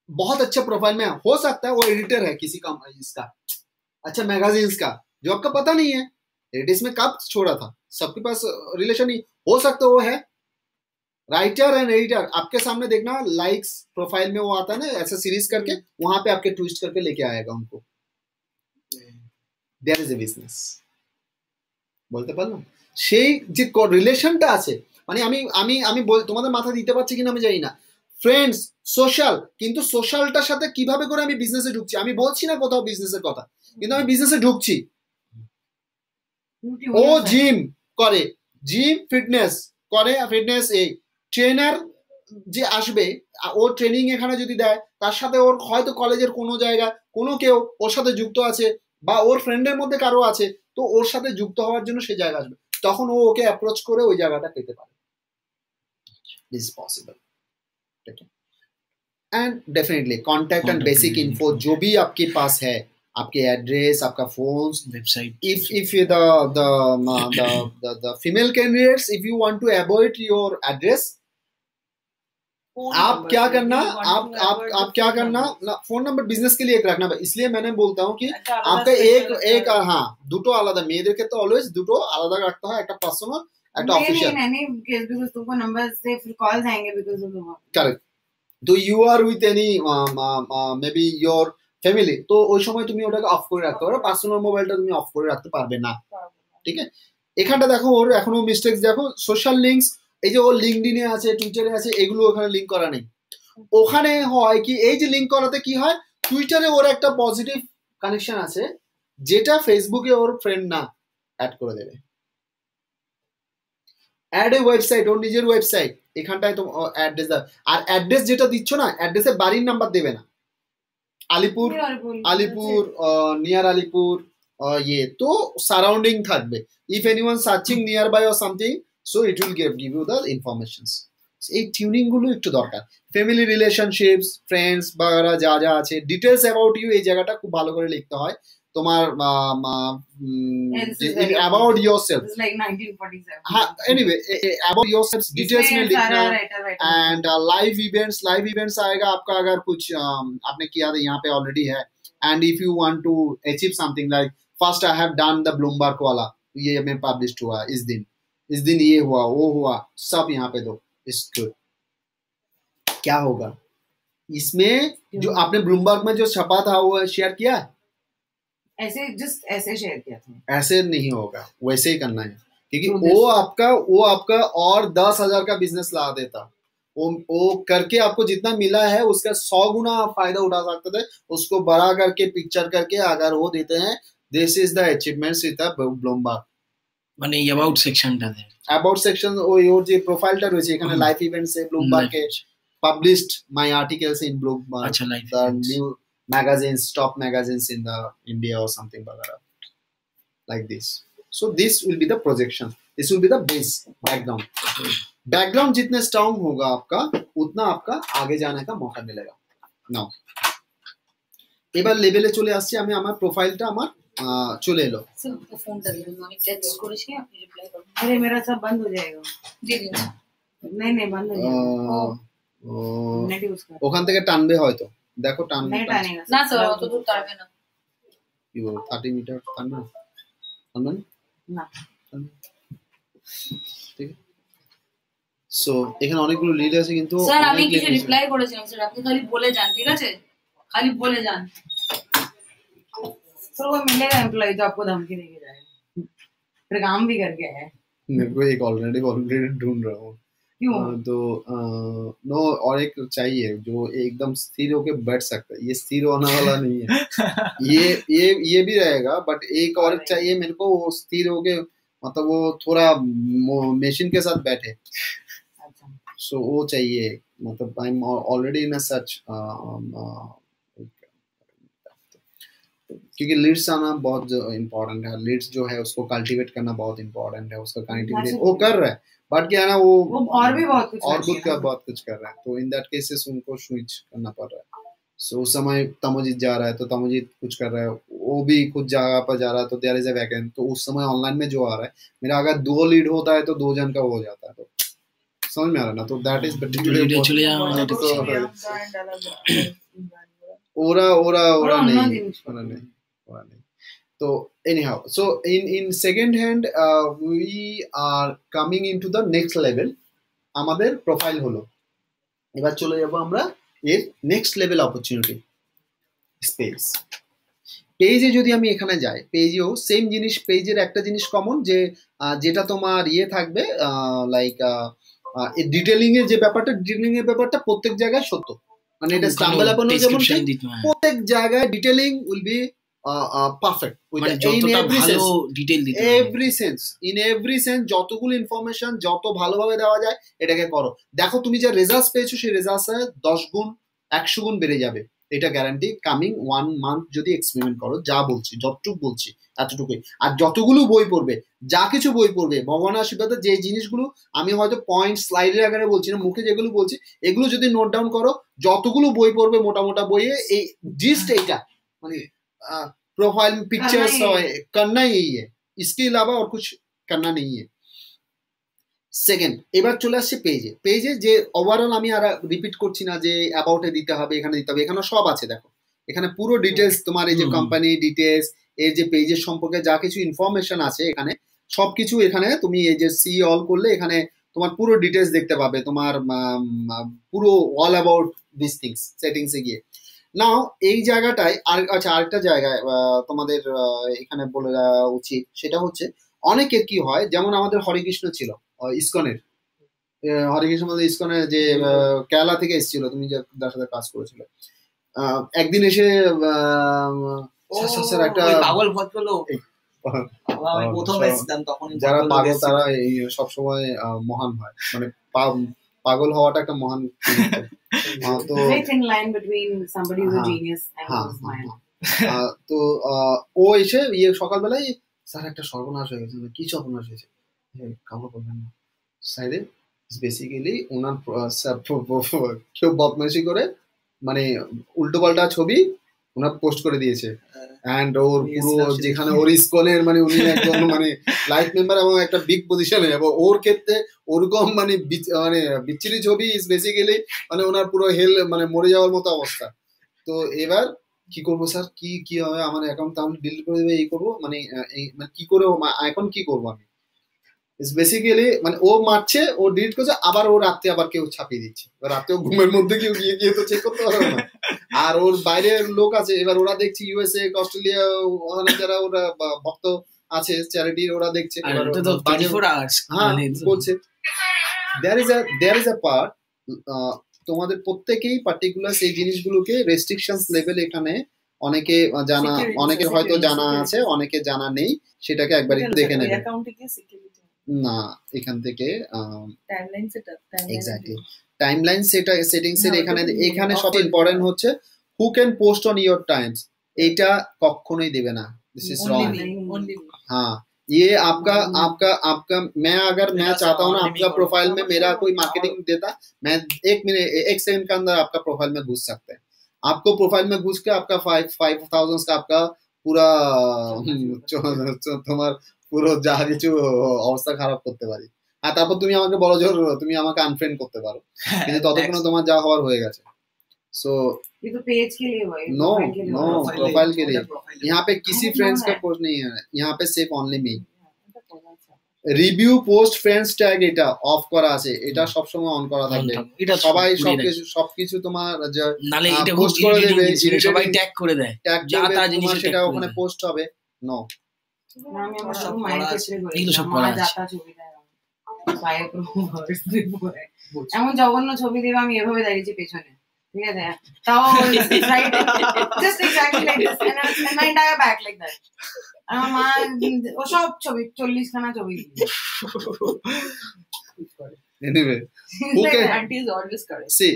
Speaker 3: बहुत अच्छा प्रोफाइल में हो सकता है वो एडिटर है किसी का इसका अच्छा मैगजीन्स का, जो आपका पता नहीं है हेरिटेज में कब छोड़ा था, सबके पास रिलेशन नहीं हो सकता वो है राइटर एंड एडिटर. आपके सामने देखना लाइक्स प्रोफाइल में वो आता है ना ऐसा सीरीज करके, वहां पे आपके ट्विस्ट करके लेके आएगा उनको. देयर इज ए बिजनेस বলতে পারলাম. সেই যে রিলেশনটা আছে মানে আমি আমি আমি তোমাদের মাথা দিতে পারছি কিনা আমি জানি না. ফ্রেন্ডস সোশ্যাল, কিন্তু সোশ্যালটার সাথে কিভাবে করে আমি বিজনেসে ঢুকছি, আমি বলছি না কোথাও বিজনেসের কথা, কিন্তু আমি বিজনেসে ঢুকছি. ও জিম করে, জিম ফিটনেস করে, ফিটনেস এই ট্রেনার যে আসবে ও ট্রেনিং এখানে যদি দেয় তার সাথে ওর হয়তো কলেজের কোনো জায়গা কোনো কেউ ওর সাথে যুক্ত আছে বা ওর ফ্রেন্ডের মধ্যে কারো আছে তো ওর সাথে যুক্ত হওয়ার জন্য সেই জায়গা আসবে, তখন ও ওকে অ্যাপ্রোচ করে ওই জায়গাটা পেতে পারে. This is possible. And definitely contact and basic info जो भी आपके पास है, आपके एड्रेस, आपका phone,
Speaker 1: website.
Speaker 3: if the female candidates if you want to avoid your address, आप क्या करना, आप क्या करना, फोन नंबर बिजनेस के लिए एक रखना. इसलिए मैंने बोलता हूँ कि आपका एक हाँ দুটো আলাদা, মেয়েদের ক্ষেত্রে অলওয়েজ দুটো আলাদা রাখতে হয়, একটা পার্সোনাল একটা অফিশিয়াল.
Speaker 2: तुमको नंबर से फिर कॉल्स आएंगे because of the work.
Speaker 3: Correct. तो you are with any maybe your family, তো ওই সময় তুমি ওটাকে অফ করে রাখতে পারো, পার্সোনাল মোবাইলটা তুমি অফ করে রাখতে পারবে না. ঠিক আছে. এখানটা দেখো ওর এখনো মিস্টেকস দেখো, সোশ্যাল লিঙ্কস এই যে ওর লিঙ্কডইনে আছে, টুইটারে আছে, এগুলো ওখানে লিঙ্ক করা নেই. ওখানে হয় কি এই যে লিঙ্ক করাতে কি হয়, টুইটারে ওর একটা পজিটিভ কানেকশন আছে যেটা ফেসবুকে ওর ফ্রেন্ড না অ্যাড করে দেবে. অ্যাড এ ওয়েবসাইট, ওর নিজের ওয়েবসাইট, এখানটায় তো অ্যাড্রেস দাও. আর অ্যাড্রেস যেটা দিচ্ছ না অ্যাড্রেসে বাড়ির নাম্বার দেবে না, আলিপুর নিয়ার আলিপুর ये तो সারাউন্ডিং থাকবে. If anyone searching nearby or something so it will give you the informations. এই টিউনিং গুলো একটু দরকার. ফ্যামিলি রিলেশনশিপস, ফ্রেন্ডস বাগারা যা যা আছে, ডিটেলস অ্যাবাউট ইউ এই জায়গাটা খুব ভালো করে লিখতে হয়. তোমার about yourself,
Speaker 2: it's like 1947.
Speaker 3: anyway about yourself details में लिखना. एंड लाइव इवेंट्स आएगा आपका अगर कुछ आपने किया था यहाँ पे ऑलरेडी है. And if you want to achieve something like first I have done the Bloomberg वाला, ये में पब्लिश हुआ इस दिन ये हुआ वो हुआ, सब यहाँ पे दो. It's good. क्या होगा इसमें जो आपने ब्लूमबर्ग में जो छपा था वो शेयर किया,
Speaker 2: ऐसे जस्ट ऐसे शेयर किया था.
Speaker 3: ऐसे नहीं होगा, वैसे ही करना है क्योंकि वो आपका और 10,000 का बिजनेस ला देता. वो करके आपको जितना मिला है उसका 100 गुना आप फायदा उठा सकते थे. उसको बड़ा करके पिक्चर करके अगर वो देते हैं, this is the achievements with the Bloomberg.
Speaker 1: মানে অ্যাবাউট সেকশনটা দেয়,
Speaker 3: অ্যাবাউট সেকশন ওর যে প্রোফাইলটা রয়েছে এখানে life events A Bloomberg A published my articles in Bloomberg.
Speaker 1: আচ্ছা, life
Speaker 3: the new magazines, top magazines in the India or something like this. So this will be the projection, this will be the base background जितने strong होगा आपका उतना आपका आगे जाने का मौका मिलेगा. नाउ এবার লেভেলে চলে আসছি আমি, আমার প্রোফাইলটা আমার চলে এলো.
Speaker 7: ফোনটা দিন, আমি টেক্সট করেছি, আপনি রিপ্লাই করুন.
Speaker 2: अरे मेरा सब बंद हो जाएगा.
Speaker 7: জি জি
Speaker 2: नहीं बंद हो जाएगा. नेट यूज कर,
Speaker 3: ওখান থেকে টানবে হয়তো, দেখো টানবে.
Speaker 2: नेट आनेगा
Speaker 7: না স্যার অত দূর টানবে না.
Speaker 3: কি বলো 30 মিটার টানবে
Speaker 2: না.
Speaker 3: ঠিক আছে. সো এখানে অনেকগুলো লিড আছে কিন্তু
Speaker 7: স্যার আমি কিছু রিপ্লাই করেছিলাম স্যার, আপনি খালি বলে যান. ঠিক আছে, খালি বলে যান.
Speaker 2: सर वो मिलेगा एम्प्लॉय जो आपको धमकी देके जाएगा, फिर काम भी करके आया है.
Speaker 3: मेरे को एक ऑलरेडी ढूंढ रहा हूँ।
Speaker 2: क्यों?
Speaker 3: तो नो, और एक चाहिए जो एकदम स्थिर होके बैठ सकता है। ये स्थिर होने वाला नहीं है। ये भी रहेगा, बट एक और चाहिए मेरे को, वो स्थिर होके मतलब वो थोड़ा मशीन के साथ बैठे। सो वो चाहिए, मतलब आई एम ऑलरेडी इन अ सच, क्योंकि लीड्स आना बहुत इम्पोर्टेंट है। लीड्स जो है उसको कल्टीवेट करना बहुत इम्पोर्टेंट है, उसका कनेक्टिविटी वो कर रहा है, बट क्या है ना वो
Speaker 2: और भी बहुत कुछ
Speaker 3: बहुत कुछ कर रहा है। तो इन दैट केसेस उनको स्विच करना पड़ रहा है। सो उस समय तमोजीत जा रहा है तो तमोजीत कुछ कर रहा है, वो भी कुछ जगह पर जा रहा है, तो देयर इज अ वैकेंट। तो उस समय ऑनलाइन में जो आ रहा है, मेरा अगर 2 लीड होता है तो 2 जन का हो जाता है। तो समझ में आ रहा ना? तो दैट इज ओरा नहीं। तो anyhow, so in second hand we are coming into the next level. আমাদের প্রোফাইল হলো, এবার চলে যাব আমরা এর নেক্সট লেভেল অপরচুনিটি স্পেস। পেজে যদি আমি এখানে যাই, পেজেও সেম জিনিস। পেজের একটা জিনিস কমন, যে যেটা তোমার থাকবে লাইক ডিটেলিং এর যে ব্যাপারটা, ডিটেলিং এর ব্যাপারটা প্রত্যেক জায়গায় সত্য। মানে এটা স্টাম্বল আপনি যেমন প্রত্যেক জায়গায় detailing will be perfect every sense. যতগুলো ইনফরমেশন যত ভালোভাবে দেওয়া যায় এটাকে করো। দেখো তুমি যে রেজাল্ট পেয়েছো সেই রেজাল্ট 10 গুণ 100 গুণ বেড়ে যাবে, এটা গ্যারান্টি। কামিং 1 মান্থ যদি এক্সপেরিমেন্ট করো, যা বলছি যতটুকু বলছি এতটুকুই। আর যতগুলো বই পড়বে, যা কিছু বই পড়বে, ভগবানের আশীর্বাদে যে জিনিসগুলো আমি হয়তো পয়েন্ট স্লাইডের আকারে বলছি না, মুখে যেগুলো বলছি এগুলো যদি নোট ডাউন করো, যতগুলো বই পড়বে মোটা বইয়ে, এই জিস্ট এইটা মানে प्रोफाइल में पिक्चर्स करना ही है, इसके अलावा और कुछ करना नहीं है। সেকেন্ড, এবার চলে আসছে পেজে। পেজে যে ওভারঅল আমি আর রিপিট করছি না যে অ্যাবাউটে দিতে হবে, এখানে দিতে হবে, এখানে সব আছে। দেখো এখানে পুরো ডিটেলস তোমার এই যে কোম্পানি ডিটেলস, এই যে পেজের সম্পর্কে যা কিছু ইনফরমেশন আছে এখানে সবকিছু, এখানে তুমি এই যে সি অল করলে এখানে তোমার পুরো ডিটেলস দেখতে পাবে, তোমার পুরো অল অ্যাবাউট দিস থিংস সেটিংসে গিয়ে। নাও এই জায়গাটায় আরেকটা জায়গায় তোমাদের এখানে বলে দেওয়া উচিত, সেটা হচ্ছে অনেকের কি হয়, যেমন আমাদের হরেকৃষ্ণ ছিল ইসকনের, হরেকৃষ্ণ ইসকনের যে কেরালা থেকে এসেছিল, তুমি যার সাথে কাজ করেছিল, একদিন এসে একটা
Speaker 5: পাগল ভদ্রলোক,
Speaker 3: যারা পাগল তারা সবসময় মহান হয়, মানে পাগল হওয়াটা একটা মহান। তো তো ও এসে সকালবেলায়, স্যার একটা সর্বনাশ হয়ে গেছে। কি সর্বনাশ হয়েছে? কাউকে বলবেন না সাইডে। বেসিক্যালি ওনার কেউ বদমাইশি করে মানে উল্টো পাল্টা ছবি ওনার পোস্ট করে দিয়েছে, এন্ড ওর পুরো যেখানে ওর ইসকনের মানে উনি একজন মানে লাইফ মেম্বার এবং একটা বিগ পজিশনে, এবং ওর ক্ষেত্রে ওরকম মানে বিচ্ছিরি ছবি ইজ বেসিক্যালি মানে ওনার পুরো মানে মরে যাওয়ার মতো অবস্থা। তো এবার কি করবো স্যার, কি হবে আমার অ্যাকাউন্ট তাহলে ডিলিট করে দেবে, এই করবো মানে কি করে এখন কি করবো আমি? বেসিক্যালি মানে ও মারছে, ও ডিলিট করছে, আবার ও রাত্রে আবার কেউ ছাপিয়ে দিচ্ছে, রাতে ঘুমের মধ্যে কেউ গিয়ে তো চেক করতে পারবে না। আর ওর বাইরের লোক আছে, এবার ওরা দেখছি ইউএসএ অস্ট্রেলিয়া ওখানে যারা ওরা ভক্ত আছে চ্যারিটির, ওরা দেখছে বলছে দেয়ার ইজ আ পার্ট। তোমাদের প্রত্যেকেই পার্টিকুলার সেই জিনিসগুলোকে রেস্ট্রিকশনস লেভেল এখানে অনেকে জানা, অনেকের হয়তো জানা আছে, অনেকে জানা নেই, সেটাকে একবার একটু দেখে নেবে। না এখান থেকে এক্স্যাক্টলি টাইমলাইন সেটিংস এর এখানে সব ইম্পর্টেন্ট হচ্ছে who can post on your Times, এটা কখনোই দেবে না, दिस इज रॉन्ग। हाँ ये आपका मैं अगर मैं चाहता हूँ ना आपका प्रोफाइल में मेरा कोई मार्केटिंग देता, मैं 1 सेकंड के अंदर आपका प्रोफाइल में घुस सकते हैं। आपको प्रोफाइल में घुस के आपका 5,000 का आपका पूरा তোমার পুরো যা কিছু অবস্থা খারাপ করতে পারি, আর তারপর তুমি আমাকে বলো যে তুমি আমাকে আনফ্রেন্ড করতে পারো, কিন্তু ততক্ষণে তোমার যা হওয়ার হয়ে গেছে। सो
Speaker 2: ये तो पेज के लिए हुआ है,
Speaker 3: नो प्रोफाइल के लिए। यहाँ पे किसी फ्रेंड्स का पोस्ट नहीं है, यहाँ पे सिर्फ only me. Review post friends tag এটা অফ করা আছে, এটা সব সময় অন করা থাকবে। এটা সবাই সবকিছু তোমার
Speaker 1: নালে এটা পোস্ট করে দেবে, সবাই ট্যাগ করে দেয়,
Speaker 3: যা তা জিনিস সেটা ওখানে পোস্ট হবে। নো
Speaker 2: আমি আমার সব মাইন্ড করে এগুলো সব করা আছে। এমন জঘন্য ছবি দেবে আমি এভাবে দাঁড়িয়েছি পেছনে, ঠিক আছে, তাও just exactly like this and my entire back like that. আমার ও সব ছবি 40 খানা ছবি
Speaker 3: Anyway, who can
Speaker 4: Auntie is always correct.
Speaker 3: see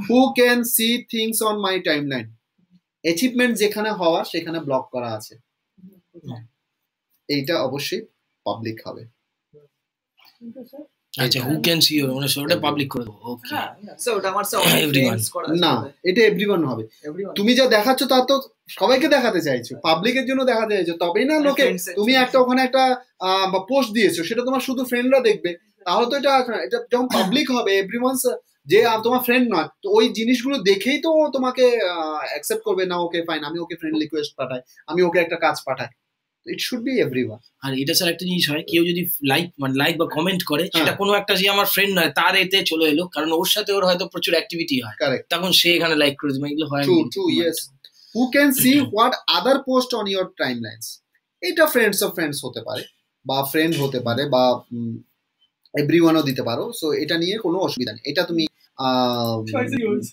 Speaker 3: who can see things on my timeline? Achievement যেখানে হওয়া সেখানে ব্লক করা আছে, এইটা অবশ্যই পাবলিক হবে।
Speaker 1: আচ্ছা, হু ক্যান সি ইউর, মানে সেটা পাবলিক করে দেবো। ওকে,
Speaker 5: সো ওটা আমার
Speaker 1: Everyone.
Speaker 3: না, এটা এভরিওয়ান হবে। তুমি যা দেখাচ্ছ তা তো সবাইকে দেখাতে চাইছো, পাবলিকের জন্য দেখাতে চাইছো, তবেই না লোকে। তুমি একটা ওখানে একটা পোস্ট দিয়েছো, সেটা তোমার শুধু ফ্রেন্ডরা দেখবে, তাহলে তো এটা যখন পাবলিক হবে, এভরিওয়ান যে তোমার ফ্রেন্ড নয়, তো ওই জিনিসগুলো দেখেই তো তোমাকে অ্যাকসেপ্ট করবে। না, ওকে ফাইন, আমি ওকে ফ্রেন্ড রিকোয়েস্ট পাঠাই, আমি ওকে একটা কাজ পাঠাই। It should be everyone.
Speaker 1: আর এটা স্যার একটা জিনিস হয়, কেউ যদি লাইক বা কমেন্ট করে, সেটা কোনো একটা যে আমার ফ্রেন্ড নয় তার এতে চলে এলো, কারণ ওর সাথে ওর হয়তো প্রচুর অ্যাক্টিভিটি হয়,
Speaker 3: কারেক্ট,
Speaker 1: তখন সে এখানে লাইক করে দেবে। এগুলো হয়।
Speaker 3: True, yes. Who can see what other post on your timelines? এটা ফ্রেন্ডস অফ ফ্রেন্ডস হতে পারে, বা ফ্রেন্ড হতে পারে, বা এভরিওয়ানও দিতে পারো। সো এটা নিয়ে কোনো অসুবিধা নেই, এটা তুমি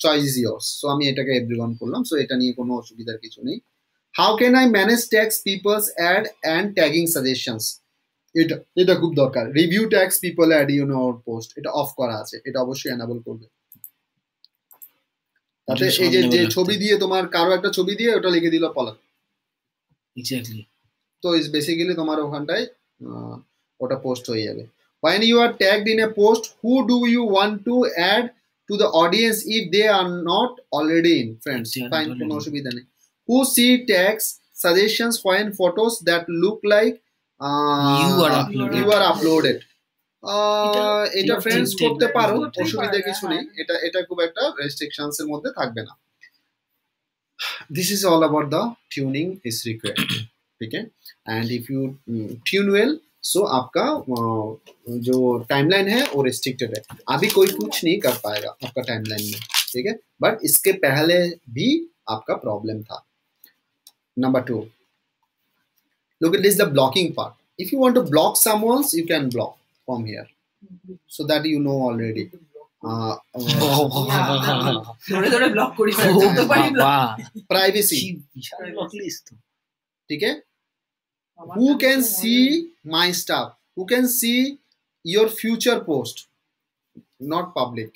Speaker 3: চয়েস ইজ ইয়ার্স। সো আমি এটাকে এভরিওয়ান করলাম, সো এটা নিয়ে কোনো অসুবিধার কিছু নেই। How can I manage tags peoples add and tagging suggestions? এটা খুব দরকার। Review tags people add you know post, এটা অফ করা আছে, এটা অবশ্যই এনাবল করবে। তাতে এই যে ছবি দিয়ে, তোমার কারো একটা ছবি দিয়ে ওটা লিখে দিল পলক,
Speaker 1: এক্স্যাক্টলি,
Speaker 3: তো ইজ বেসিক্যালি তোমার ওখানটায় ওটা পোস্ট হয়ে যাবে। When you are tagged in a post, who do you want to add to the audience if they are not already in? Friends, fine, কোনো অসুবিধা নেই। Who see tags suggestions when photos that look like you are uploaded? এটা friends করতে পারো, অসুবিধা কিছু নেই, এটা খুব একটা রেস্ট্রিকশনস এর মধ্যে থাকবে না। This is all about the tuning is required, ठीक है? And if you tune well, सो आपका जो टाइमलाइन है वो रिस्ट्रिक्टेड है, अभी कोई कुछ नहीं कर पाएगा आपका टाइमलाइन में, ठीक है? बट इसके पहले भी आपका प्रॉब्लम था। Number 2, look at this, the blocking part. If you want to block someone, you can block from here, so that you know already.
Speaker 4: Block করি
Speaker 3: प्राइवेसी, ठीक है? Who can see my stuff? Who can see your future post? Not public.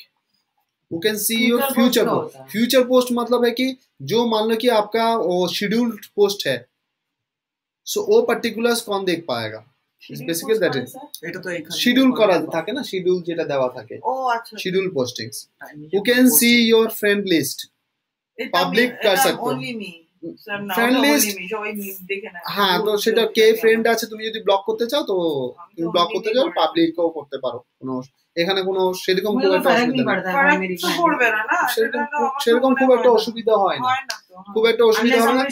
Speaker 3: Who can see your future post? Future post मतलब है कि जो मान लो कि आपका वो शेड्यूल्ड पोस्ट है, so वो particulars कौन देख पाएगा? Basically that is शेड्यूल करा থাকে না, शेड्यूल যেটা দেওয়া থাকে,
Speaker 4: ও আচ্ছা,
Speaker 3: schedule postings. Who can see your friend list? Public कर सकते हो,
Speaker 4: only me.
Speaker 3: Friend list. হ্যাঁ, তো সেটা কে ফ্রেন্ড আছে, তুমি যদি ব্লক করতে চাও তো তুমি ব্লক করতে চাও, পাবলিকও করতে পারো, কোনো এখানে কোনো সেরকম খুব একটা অসুবিধা নেই, সেরকম খুব একটা অসুবিধা হয় না, খুব একটা অসুবিধা হয় না।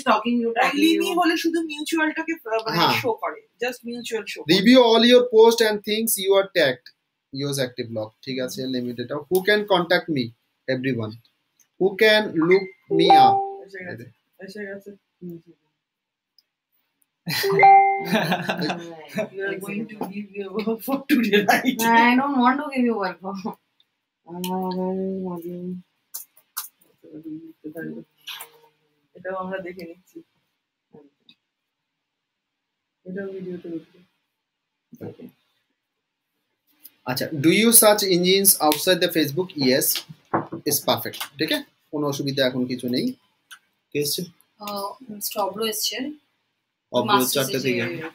Speaker 4: হলে শুধু মিউচুয়ালটাকে শো করে, just mutual show.
Speaker 3: Review all your post and things you are tagged, use active block, ঠিক আছে, limited. Who can contact me? Everyone. Who can look me up?
Speaker 4: এসে গেছে। You are going to give your work for today, right?
Speaker 2: I don't want to give you work for.
Speaker 4: এটাও আমরা দেখে নিচ্ছি, এটাও ভিডিওতে উঠবে।
Speaker 3: আচ্ছা, do you search engines outside the Facebook? Yes, is perfect, ঠিক আছে, কোনো অসুবিধা এখন কিছু নেই।
Speaker 7: স্টবলো এসছে,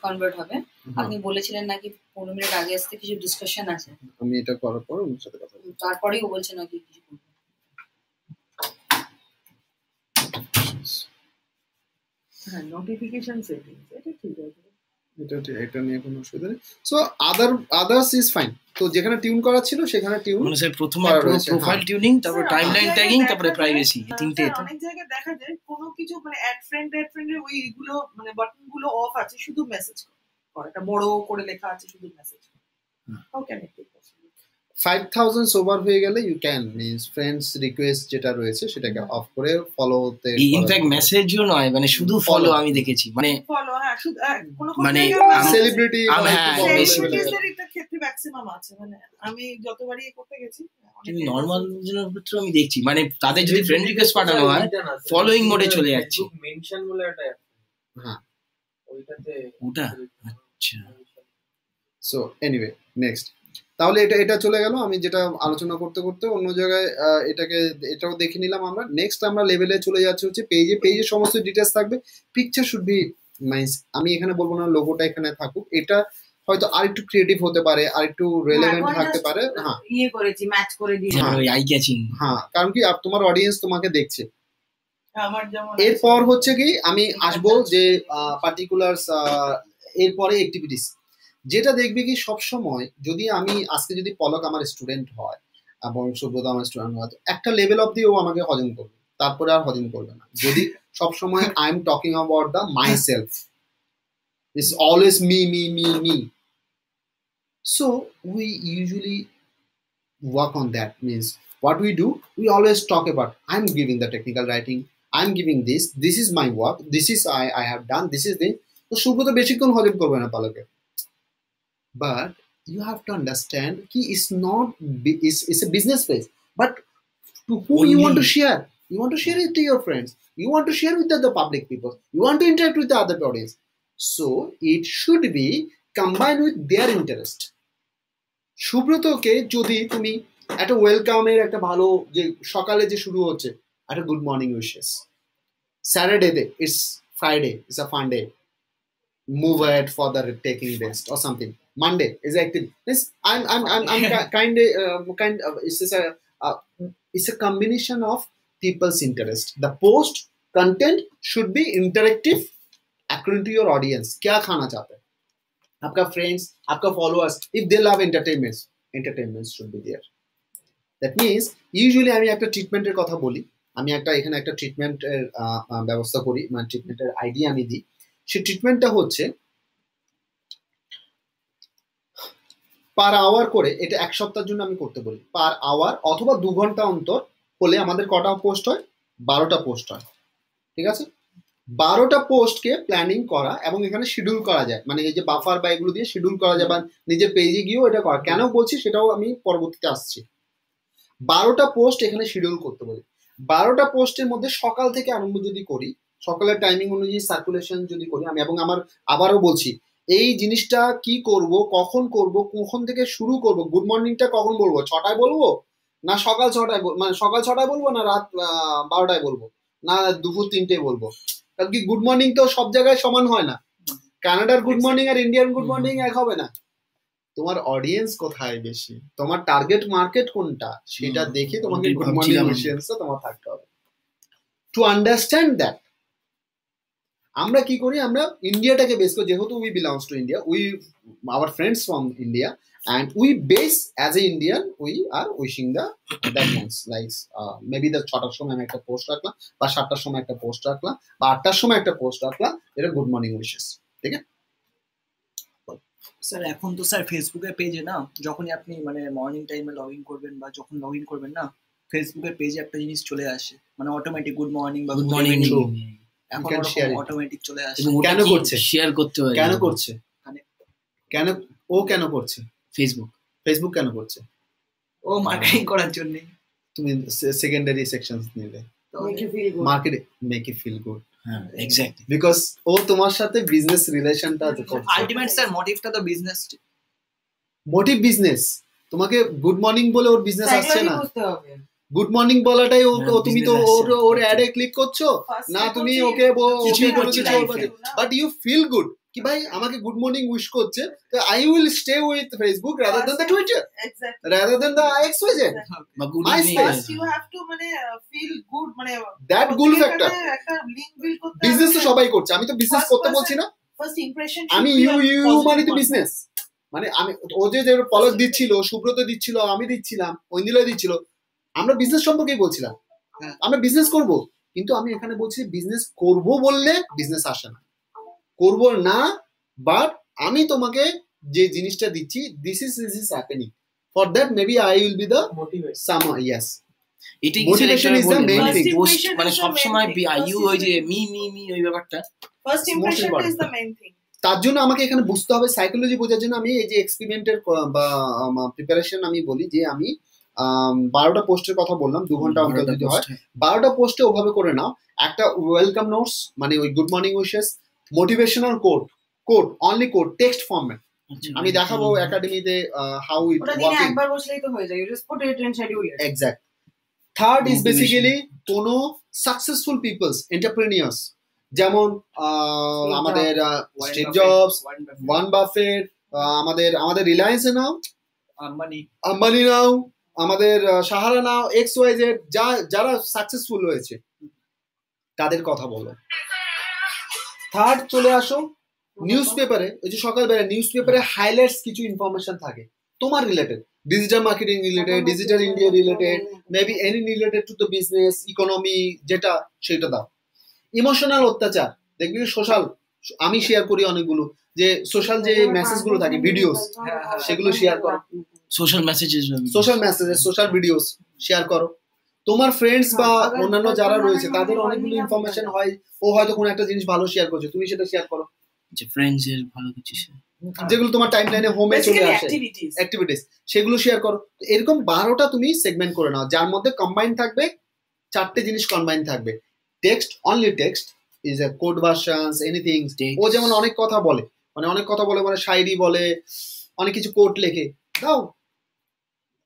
Speaker 7: কনভার্ট হবে। আপনি বলেছিলেন নাকি 15 মিনিট আগে আসতে কিছু ডিসকাশন আছে,
Speaker 3: আমি এটা করার পর ওর সাথে কথা বলবো,
Speaker 7: তারপরেই ও বলছে নাকি কিছু করবে।
Speaker 4: হ্যাঁ, নোটিফিকেশন সেটিংস, এটা ঠিক আছে,
Speaker 3: এটা নিয়ে কোনো অসুবিধা নেই। So others is fine. তো যেখানে টিউন করা ছিল সেখানে টিউন,
Speaker 1: মানে স্যার প্রথমে প্রোফাইল টিউনিং, তারপর টাইমলাইন ট্যাগিং, তারপরে প্রাইভেসি, তিনটে।
Speaker 4: অনেক জায়গায় দেখা যায় কোনো কিছু মানে অ্যাড ফ্রেন্ডের ওইগুলো মানে বাটন গুলো অফ আছে, শুধু মেসেজ করে, একটা বড় করে লেখা আছে শুধু message. How can it be possible?
Speaker 3: 5000 over হয়ে গেলে you can means friends request যেটা রয়েছে সেটাকে অফ করে ফলোতে,
Speaker 1: ইনফ্যাক্ট মেসেজও নয়, মানে শুধু ফলো আমি দেখেছি, মানে
Speaker 4: ফলো, হ্যাঁ, শুধু কোনো
Speaker 1: মানে
Speaker 3: সেলিব্রিটি,
Speaker 1: হ্যাঁ,
Speaker 4: সেলিব্রিটিদের ক্ষেত্রে ম্যাক্সিমাম আছে, মানে আমি যতবারই করতে গেছি
Speaker 1: কিন্তু নর্মাল ক্ষেত্রে আমি দেখছি মানে তাদের যদি ফ্রেন্ড রিকোয়েস্ট পাঠানো হয় ফলোইং মোডে চলে যাচ্ছে।
Speaker 6: মেনশন বলে একটা অ্যাপ,
Speaker 3: হ্যাঁ
Speaker 6: ওইটাতে
Speaker 1: ওটা আচ্ছা।
Speaker 3: সো এনিওয়ে নেক্সট, তাহলে এটা চলে গেল। আমি যেটা আলোচনা করতে করতে অন্য জায়গায় এটাও দেখে নিলাম আমরা। নেক্সট আমরা লেভেলে চলে যাচ্ছি হচ্ছে পেজে সমস্ত ডিটেলস থাকবে। Picture should be nice. আমি এখানে বলবো না লোগোটা এখানে থাকুক, এটা হয়তো আর একটু ক্রিয়েটিভ হতে পারে, আর একটু রেলেভেন্ট থাকতে পারে। হ্যাঁ
Speaker 2: ইয়ে করেছি, ম্যাচ করে দিয়েছি।
Speaker 1: I catching.
Speaker 3: হ্যাঁ, কারণ কি তোমার অডিয়েন্স তোমাকে দেখছে।
Speaker 4: আমার যেমন
Speaker 3: এরপর হচ্ছে কি আমি আসবো যে পার্টিকুলার এরপরে অ্যাক্টিভিটিস, যেটা দেখবে কি সবসময় যদি আমি আজকে যদি পলক আমার স্টুডেন্ট হয় এবং সুব্রত আমার স্টুডেন্ট হয়, একটা লেভেল অব দিয়ে ও আমাকে হজম করবে, তারপরে আর হজম করবে না। যদি সবসময় I am talking about the my self, it's always me me me me, so we usually work on that. Means what we do, we always talk about I'm giving the technical writing, I'm giving this is my work, this is I have done, this is the, তো সুব্রত বেশিক্ষণ হজম করবে না পালকে। But you have to understand ki it's a business phase, but to whom you want to share, you want to share it to your friends, you want to share with the public people, you want to interact with the other audience, so it should be combined with their interest. সুব্রতকে যদি তুমি একটা ওয়েলকামের একটা ভালো যে সকালে যে শুরু হচ্ছে একটা good morning wishes, Saturday it's Friday it's a fun day, move ahead for the taking rest or something, Monday is active, I'm it's a combination of people's interest. The post content should be interactive according to your audience, क्या खाना चाहते हैं आपका friends, आपका followers, if they love entertainment should be there. That means usually আমি একটা ট্রিটমেন্টের কথা বলি, আমি এখানে একটা ট্রিটমেন্টের ব্যবস্থা করি, মানে ট্রিটমেন্টের আইডিয়া আমি দিই। সেই ট্রিটমেন্টটা হচ্ছে পার আওয়ার করে, এটা এক সপ্তাহের জন্য আমি করতে বলি, পার আওয়ার অথবা 2 ঘন্টা অন্তর হলে আমাদের কটা পোস্ট হয়, 12টা পোস্ট হয়, ঠিক আছে? 12টা পোস্টকে প্ল্যানিং করা এবং এখানে শিডিউল করা যায়, মানে এই যে বাফার বা এগুলো দিয়ে শিডিউল করা যায়, বা নিজের পেজে গিয়েও এটা করা। কেন বলছি সেটাও আমি পরবর্তীতে আসছি। 12টা পোস্ট এখানে শিডিউল করতে বলি। 12টা পোস্টের মধ্যে সকাল থেকে আরম্ভ যদি করি, সকালের টাইমিং অনুযায়ী সার্কুলেশন যদি করি আমি, এবং আমার আবারও বলছি এই জিনিসটা কি করব, কখন করব, কখন থেকে শুরু করব, গুড মর্নিংটা কখন বলবো, 6টায় বলবো না সকাল 6টায়, মানে সকাল 6টায় বলবো না রাত 12টায় বলবো না দুপুর 3টায় বলবো, কারণ কি গুড মর্নিং তো সব জায়গায় সমান হয় না। কানাডার গুড মর্নিং আর ইন্ডিয়ান গুড মর্নিং এক হবে না। তোমার অডিয়েন্স কোথায় বেশি, তোমার টার্গেট মার্কেট কোনটা, সেটা দেখে তোমাকে গুড মর্নিং উইশেসটা তোমার থাকতে হবে। টু আন্ডারস্ট্যান্ড দ্যাট আমরা কি করি, আমরা ইন্ডিয়াটাকে বেস করি, যেহেতু we belongs to India, we our friends from India and we base as a Indian we are wishing the that means like maybe the 6টার সময় আমি একটা পোস্ট রাখলাম, বা 7টার সময় একটা পোস্ট রাখলাম, বা 8টার সময় একটা পোস্ট রাখলাম, এটা গুড মর্নিং উইশেস, ঠিক আছে
Speaker 5: স্যার? এখন তো স্যার ফেসবুকের পেজে না, যখনই আপনি মানে মর্নিং টাইমে লগ ইন করবেন বা যখন লগ ইন করবেন না, ফেসবুকের পেজে একটা জিনিস চলে আসে, মানে অটোমেটিক গুড মর্নিং বা গুড মর্নিং, এখন অটোমেটিক চলে আসে।
Speaker 3: কেন করছে?
Speaker 1: শেয়ার করতে হয়।
Speaker 3: কেন করছে? কেন করছে? ফেসবুক কেন করছে?
Speaker 5: ও মার্কেটিং করার জন্য।
Speaker 3: তুমি সেকেন্ডারি সেকশনস নিলে marketing, make it feel good.
Speaker 1: হ্যাঁ এক্স্যাক্টলি,
Speaker 3: বিকজ ও তোমার সাথে বিজনেস রিলেশনটা করছে।
Speaker 5: আলটিমেট স্যার মোটিভটা তো বিজনেস,
Speaker 3: মোটিভ বিজনেস। তোমাকে গুড মর্নিং বলে ওর বিজনেস আসছে না, গুড মর্নিং বলাটাই তুমি তো ওর অ্যাডে ক্লিক করছো না, তুমি okay but you feel good কি ভাই আমাকে গুড মর্নিং উইশ করছে, তো I will stay with Facebook rather than the Twitter, rather than the XYZ MySpace.
Speaker 4: You have to মানে ফিল গুড, মানে
Speaker 3: দ্যাট গুড ফ্যাক্টর।
Speaker 4: একটা link build করতে,
Speaker 3: business তো সবাই করছে, আমি তো বিজনেস করতে বলছি না।
Speaker 4: ফার্স্ট ইমপ্রেশন
Speaker 3: আমি ইউ মানে তো বিজনেস, মানে আমি ও যে পলক দিচ্ছিল, সুব্রত দিচ্ছিল, আমি দিচ্ছিলাম, ঐন্দিলা দিচ্ছিল, আমরা বিজনেস সম্পর্কেই বলছিলাম, আমরা বিজনেস করব। কিন্তু আমি এখানে বলছি বিজনেস করব বললে বিজনেস আসে না, করব না, বাট আমি তোমাকে যে জিনিসটা দিচ্ছি, this is happening, for that maybe I will be the some yes.
Speaker 1: এটাই
Speaker 3: motivation is the main thing.
Speaker 1: মানে সব সময় ইউ ওই যে মি মি মি ওই ব্যাপারটা,
Speaker 4: first impression is the main thing.
Speaker 3: তার জন্য আমাকে এখানে বুঝতে হবে, সাইকোলজি বোঝার জন্য আমি এই যে এক্সপেরিমেন্টের বা প্রিপারেশন আমি বলি যে আমি 12টা পোস্টের কথা বললাম, 2 ঘন্টা অন্তর যদি হয় 12টা পোস্টে ওভাবে করে নাও। একটা ওয়েলকাম নোটস মানে ওই good morning wishes, motivational code only code text format আমি দেখাবো একাডেমিতে হাউ ইট ওয়ার্কিং।
Speaker 2: একবার বসলেই তো হয়ে যায়, you just put it in schedule.
Speaker 3: Exact. Third is basically কোনো সাকসেসফুল পিপলস, এন্টারপ্রেনিয়ার্স, যেমন আমাদের স্টিভ জবস, ওয়ারেন বাফেট, আমাদের রিলায়েন্সে নাও, আম্বানি নাও, আমাদের সাহারা নাও, XYZ, যারা সাকসেসফুল হয়েছে তাদের কথা বলো। থার্ড চলে আসো নিউজ পেপারে, ওই যে সকালবেলা নিউজ পেপারে হাইলাইটস কিছু ইনফরমেশন থাকে তোমার related, digital marketing related, digital India related, maybe any related to the business economy, যেটা সেটা দাও। ইমোশনাল অত্যাচার দেখবি সোশ্যাল, আমি শেয়ার করি অনেকগুলো, যে সোশ্যাল যে মেসেজ গুলো থাকে ভিডিওস, সেগুলো শেয়ার করো। Social messages, social videos share করো। তোমার ফ্রেন্ডস বা অন্যান্য যারা রয়েছে তাদের অনেকগুলো ইনফরমেশন হয়, ও হয়তো কোনো একটা জিনিস ভালো শেয়ার করছে, তুমি সেটা শেয়ার করো। যে ফ্রেন্ডস এর ভালো কিছু যেগুলো তোমার টাইমলাইনে হোমে চলে আসে, অ্যাক্টিভিটিস, সেগুলো শেয়ার করো। এরকম 12টা তুমি সেগমেন্ট করে নাও, যার মধ্যে কম্বাইন থাকবে 4টে জিনিস কম্বাইন থাকবে। Text, only text is a code versions, anything. ও যেমন অনেক কথা বলে, মানে শায়রি বলে, অনেক কিছু কোট লেখে, দাও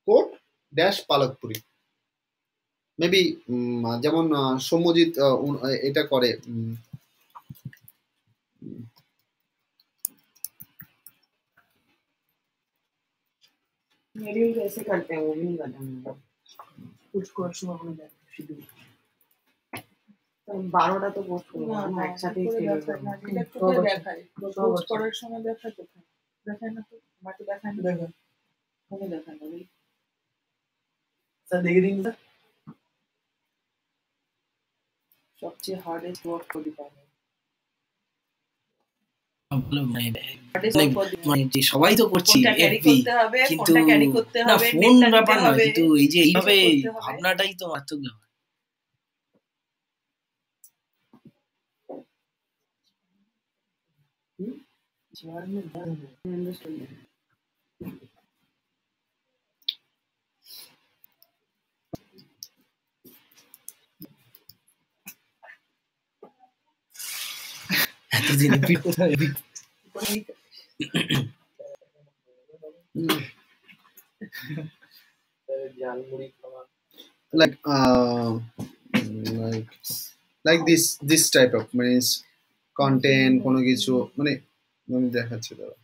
Speaker 3: কোট ড্যাশ পালকপুরি। মেবি যেমন সৌম্যজিৎ এটা করে,
Speaker 2: कैसे करते हैं वो भी नहीं पता मुझे, कुछ कोर्स में अपने शेड्यूल 12টা তো পোস্ট করব না একসাথে দেখায়, পোস্ট করার সময় দেখায় কোথায় দেখায় না, তো আমার তো দেখায় না, কোনো দেখায় না স্যার। দেখে দিন স্যার, সবচেয়ে হার্ডেস্ট ওয়ার্ক করে দিতে
Speaker 1: সবাই তো করছি, কিন্তু না ফোন ব্যাপার নয়, কিন্তু এই যে এইভাবে ভাবনাটাই তো মারাত্মক ব্যাপার। এতদিন
Speaker 3: like this type of means content কোনো কিছু মানে আমি দেখাচ্ছি দাও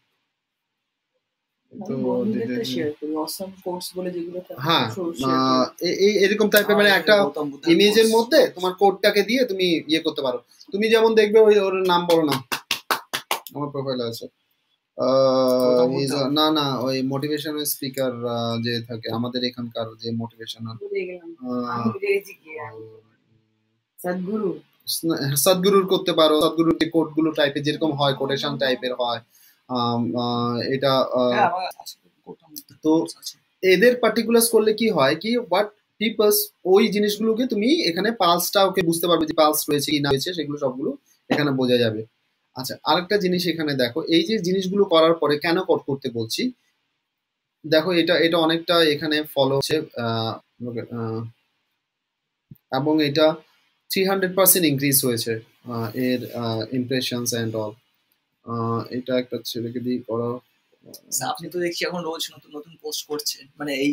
Speaker 3: তো হ্যাঁ এই এরকম টাইপের মানে একটা ইমেজের মধ্যে তোমার কোডটাকে দিয়ে তুমি ইয়ে করতে পারো। তুমি যেমন দেখবে ওর নাম বলো না, আমার প্রোফাইলে আছে, না ওই মোটিভেশনাল স্পিকার যে থাকে আমাদের এখানকার, যে মোটিভেশনাল সদ্গুরুর করতে পারো। সদ্গুরুর যে কোডগুলো টাইপের যেরকম হয়, কোটেশন টাইপের হয়, এটা তো এদের পার্টিকুলার্স করলে কি হয় কি হোয়াট পিপলস, ওই জিনিসগুলোকে তুমি এখানে পালসটা ওকে বুঝতে পারবে যে পালস রয়েছে কি না রয়েছে, সেগুলো সবগুলো এখানে বোঝা যাবে। আচ্ছা, আরেকটা জিনিস এখানে দেখো, এই যে জিনিসগুলো করার পরে কেন করতে বলছি, দেখো এটা অনেকটা এখানে ফলো হচ্ছে এবং এটা 300% ইনক্রিজ হয়েছে এর ইমপ্রেশনস এন্ড অল। এটা একটা ছেলেকে দিয়ে করা,
Speaker 5: আপনি তো দেখছি এখন রোজ নতুন পোস্ট করছেন, মানে এই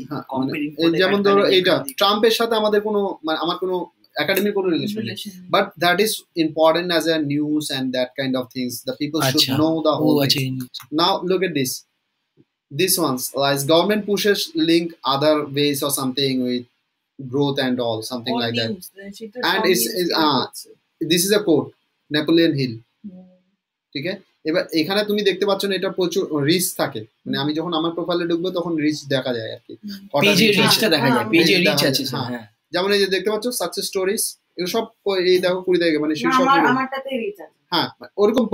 Speaker 3: যেমন ধরো এইটা ট্রাম্পের সাথে আমাদের কোনো আমার কোনো academic কোনো রিলেশন নেই, but that is important as a news and that kind of things, the people should know the whole thing. Now look at this ones, like government pushes link other ways or something with growth and all, something like that, and this is a quote, Napoleon Hill, ঠিক আছে। এবার এখানে তুমি দেখতে পাচ্ছ না, এটা প্রচুর রিচ থাকে, মানে আমি যখন আমার প্রোফাইলে ঢুকবো তখন রিচ দেখা যায় আর কি,
Speaker 1: পেজে রিচটা দেখা যায়, পেজে রিচ আছে। হ্যাঁ, যেমন
Speaker 3: এই যে দেখতে পাচ্ছ সাকসেস স্টোরিজ, এগুলো সব এই দেখো 20 তারিখে, মানে সেই সব
Speaker 2: আমারটাতে রিচ আছে।
Speaker 3: হ্যাঁ, ওরকম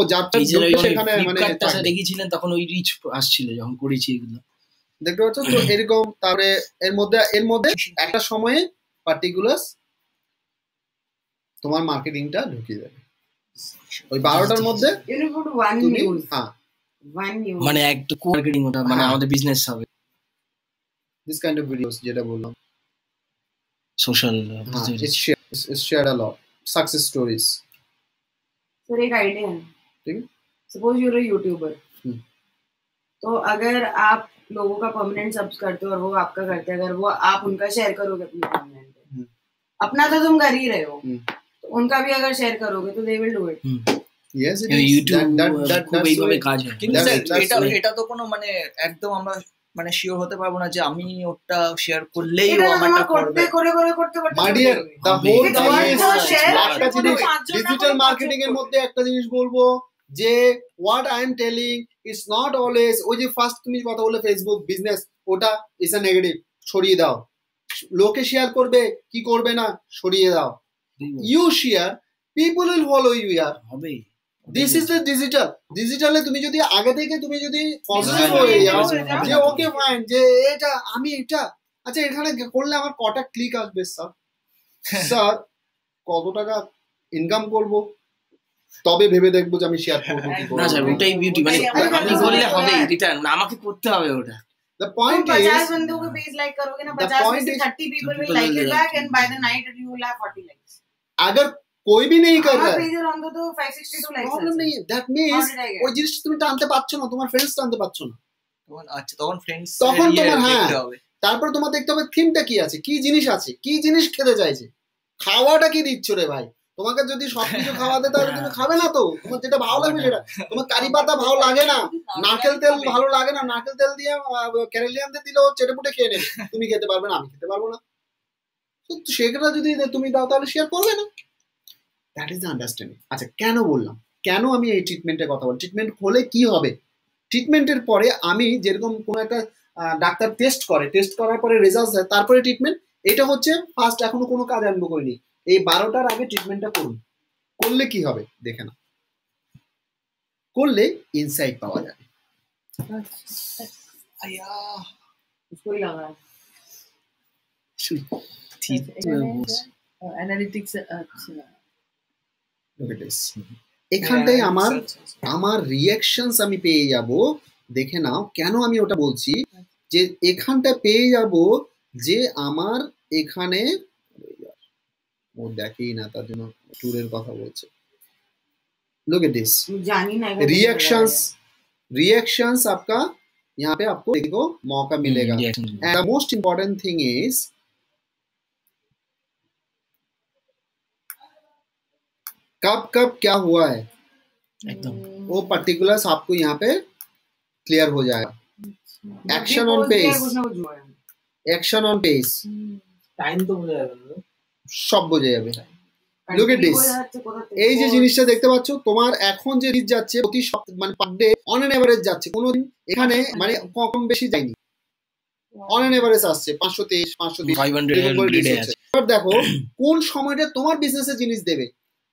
Speaker 3: সেখানে মানে
Speaker 1: দেখেছিলেন তখন ওই রিচ আসছিল যখন করেছি এগুলো,
Speaker 3: দেখতে পাচ্ছ তো এরকম। তারপরে এর মধ্যে একটা সময়ে পার্টিকুলার তোমার মার্কেটিংটা ঢুকিয়ে দেবে, ওই 12টার মধ্যে
Speaker 2: You need to put one
Speaker 3: তুমি
Speaker 2: news.
Speaker 3: হ্যাঁ
Speaker 2: One news.
Speaker 1: মানে একটা মার্কেটিং ওটা মানে
Speaker 3: হ্যাঁ।
Speaker 1: আমাদের বিজনেস হবে
Speaker 3: দিস কাইন্ড অফ ভিডিওস যেটা বললাম
Speaker 1: social
Speaker 3: it's shared a lot success stories
Speaker 2: sir एक आइडिया है.
Speaker 3: ठीक है.
Speaker 2: Suppose you're a YouTuber. तो अगर आप लोगों का परमानेंट सब्स करते हो और वो आपका करते हैं, अगर वो आप उनका शेयर करोगे अपने परमानेंट अपना तो तुम कर ही रहे हो, तो उनका भी अगर शेयर करोगे तो they will do it.
Speaker 3: yes it is
Speaker 1: YouTube
Speaker 3: that
Speaker 1: খুব এইভাবে কাজ হয়
Speaker 5: কিন্তু
Speaker 3: That's-
Speaker 5: স্যার
Speaker 3: that's right.
Speaker 5: এটা তো কোনো মানে একদম আমরা মানে শিওর হতে পারবো না যে আমি ওটা শেয়ার করলেই ও
Speaker 2: এটা
Speaker 5: আমারটা
Speaker 2: তোমার
Speaker 5: করবে।
Speaker 2: করতে
Speaker 3: my dear the
Speaker 1: হবে।
Speaker 3: whole
Speaker 1: এটা
Speaker 3: thing
Speaker 1: আমার
Speaker 3: is
Speaker 1: তো
Speaker 2: share
Speaker 3: একটা
Speaker 2: করে
Speaker 3: জিনিস
Speaker 4: পাঁচজন না
Speaker 3: ডিজিটাল
Speaker 4: করে
Speaker 3: মার্কেটিং এর
Speaker 4: পাঁচজন
Speaker 3: মধ্যে একটা জিনিস বলবো যে what I am telling is not always ওই যে ফার্স্ট তুমি কথা বলে ফেসবুক বিজনেস ওটা ইজ আ নেগেটিভ সরিয়ে দাও লোকে শেয়ার করবে কি করবে না সরিয়ে দাও you share people will follow you ইয়ার
Speaker 1: হবে
Speaker 3: দিস ইজ দ্য ডিজিটালে তুমি যদি আগে থেকে তুমি যদি পজিটিভ
Speaker 1: হ্যাঁ,
Speaker 3: হয়ে যাও
Speaker 1: হ্যাঁ,
Speaker 3: যে ওকে ফাইন যে এটা আমি এটা আচ্ছা এখানে করলে আমার কটা ক্লিক আসবে স্যার কত টাকা ইনকাম করব তবে ভেবে দেখবো যে আমি শেয়ার করবো কি
Speaker 1: না স্যার
Speaker 3: করবো
Speaker 1: ওটাই বিউটি মানে
Speaker 2: ওটাই
Speaker 1: আপনি
Speaker 2: আমার
Speaker 1: বললে
Speaker 2: বলতে
Speaker 1: হবে
Speaker 2: হয়।
Speaker 1: রিটার্ন আমাকে করতে হবে ওটা
Speaker 3: the
Speaker 2: तुम
Speaker 3: point
Speaker 2: 50
Speaker 3: is
Speaker 2: बंदों के पेज लाइक करोगे ना,
Speaker 3: The
Speaker 2: 50 में
Speaker 3: point
Speaker 2: से
Speaker 3: is-
Speaker 2: 30 people will
Speaker 1: people
Speaker 2: like
Speaker 1: will
Speaker 2: it
Speaker 1: like
Speaker 2: back
Speaker 1: it.
Speaker 2: and by the night you will have 40 likes.
Speaker 3: अगर कोई भी नहीं कर रहा
Speaker 2: हमारा
Speaker 3: है
Speaker 2: पेज on तो 562 likes
Speaker 3: प्रॉब्लम
Speaker 2: আছে.
Speaker 3: नहीं है that means
Speaker 2: How did I get?
Speaker 3: ওই জিনিসটা তুমি টানতে পারছো না তোমার ফ্রেন্ডস টানতে পারছো না
Speaker 5: তখন আচ্ছা তখন ফ্রেন্ডস
Speaker 3: তখন তোমার হ্যাঁ
Speaker 5: দেখতে হবে।
Speaker 3: তারপর তোমার দেখতে হবে থিমটা কি আছে কি জিনিস আছে কি জিনিস খেতে চাইছে খাওয়াটা কি দিচ্ছ রে ভাই তোমাকে যদি সবকিছু খাওয়াতে তাহলে তুমি খাবে না তো তোমার যেটা ভালো লাগবে সেটা তোমার কারি পাতা ভালো লাগে না নারকেল তেল ভালো লাগে না নারকেল তেল দিয়ে ক্যারেলিয়ানদের দিলেও চেটেপুটে খেয়ে নেবে তুমি খেতে পারবে না আমি খেতে পারবো না তো সেটা যদি তুমি দাও তাহলে শেয়ার করবে না দ্যাট ইজ দ্য আন্ডারস্ট্যান্ডিং আচ্ছা কেন বললাম কেন আমি এই ট্রিটমেন্টের কথা বলি ট্রিটমেন্ট হলে কি হবে ট্রিটমেন্টের পরে আমি যেরকম কোনো একটা ডাক্তার টেস্ট করার পরে রেজাল্ট দেয় তারপরে ট্রিটমেন্ট এটা হচ্ছে ফার্স্ট এখনো কোনো কাজ আরম্ভ করিনি এই 12টার আগে ট্রিটমেন্টটা করুন করলে কি হবে দেখে না করলে ইনসাইট পাওয়া যাবে
Speaker 2: उसको ही लगा है.
Speaker 4: অ্যানালিটিক্স আচ্ছা
Speaker 3: Look at this. এখানটায় আমার রিঅ্যাকশনস আমি পেয়ে যাব দেখে নাও কেন আমি ওটা বলছি যে এখানটা পেয়ে যাব যে আমার এখানে ও দেখেই না তার জন্য ট্যুরের কথা বলছে लुक एट दिस
Speaker 2: जानी ना
Speaker 3: रिएक्शंस आपका यहाँ पे आपको देखने को मौका मिलेगा and the most important thing is कब कब क्या हुआ है
Speaker 1: एकदम
Speaker 3: वो पर्टिकुलर्स आपको यहाँ पे क्लियर हो जाएगा action on pace action on pace
Speaker 6: time তো বোঝা যাবে না
Speaker 3: সব বোঝা যাবে লুক এট দিস এই যে জিনিসটা দেখতে পাচ্ছ তোমার এখন যে রিচ যাচ্ছে প্রতি সপ্তাহে মানে per day on an average যাচ্ছে কোনোদিন এখানে মানে কম বেশি যায়নি অন এন এভারেজ আসছে 523 530
Speaker 1: 500
Speaker 3: এরকম করে
Speaker 1: every day
Speaker 3: reach হচ্ছে। এবার দেখো কোন সময়টা তোমার বিজনেসে জিনিস দেবে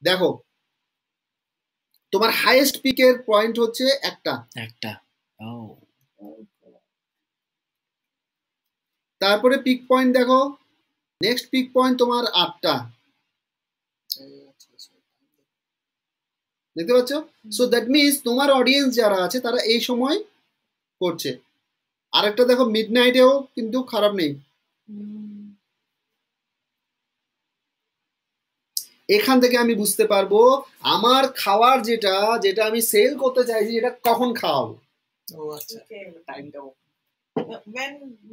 Speaker 3: দেখো তোমার হাইয়েস্ট পিকের পয়েন্ট হচ্ছে একটা
Speaker 1: ও
Speaker 3: তারপরে পিক পয়েন্ট দেখো নেক্সট পিক পয়েন্ট তোমার 8টা দেখতে পাচ্ছ সো দ্যাট মিনস তোমার অডিয়েন্স যারা আছে তারা এই সময় করছে আরেকটা দেখো মিডনাইটেও কিন্তু খারাপ নেই এখান থেকে আমি বুঝতে পারবো আমার খাওয়ার যেটা আমি সেল করতে চাইছি এটা কখন খাওয়াবো
Speaker 5: ও আচ্ছা টাইমটা
Speaker 4: when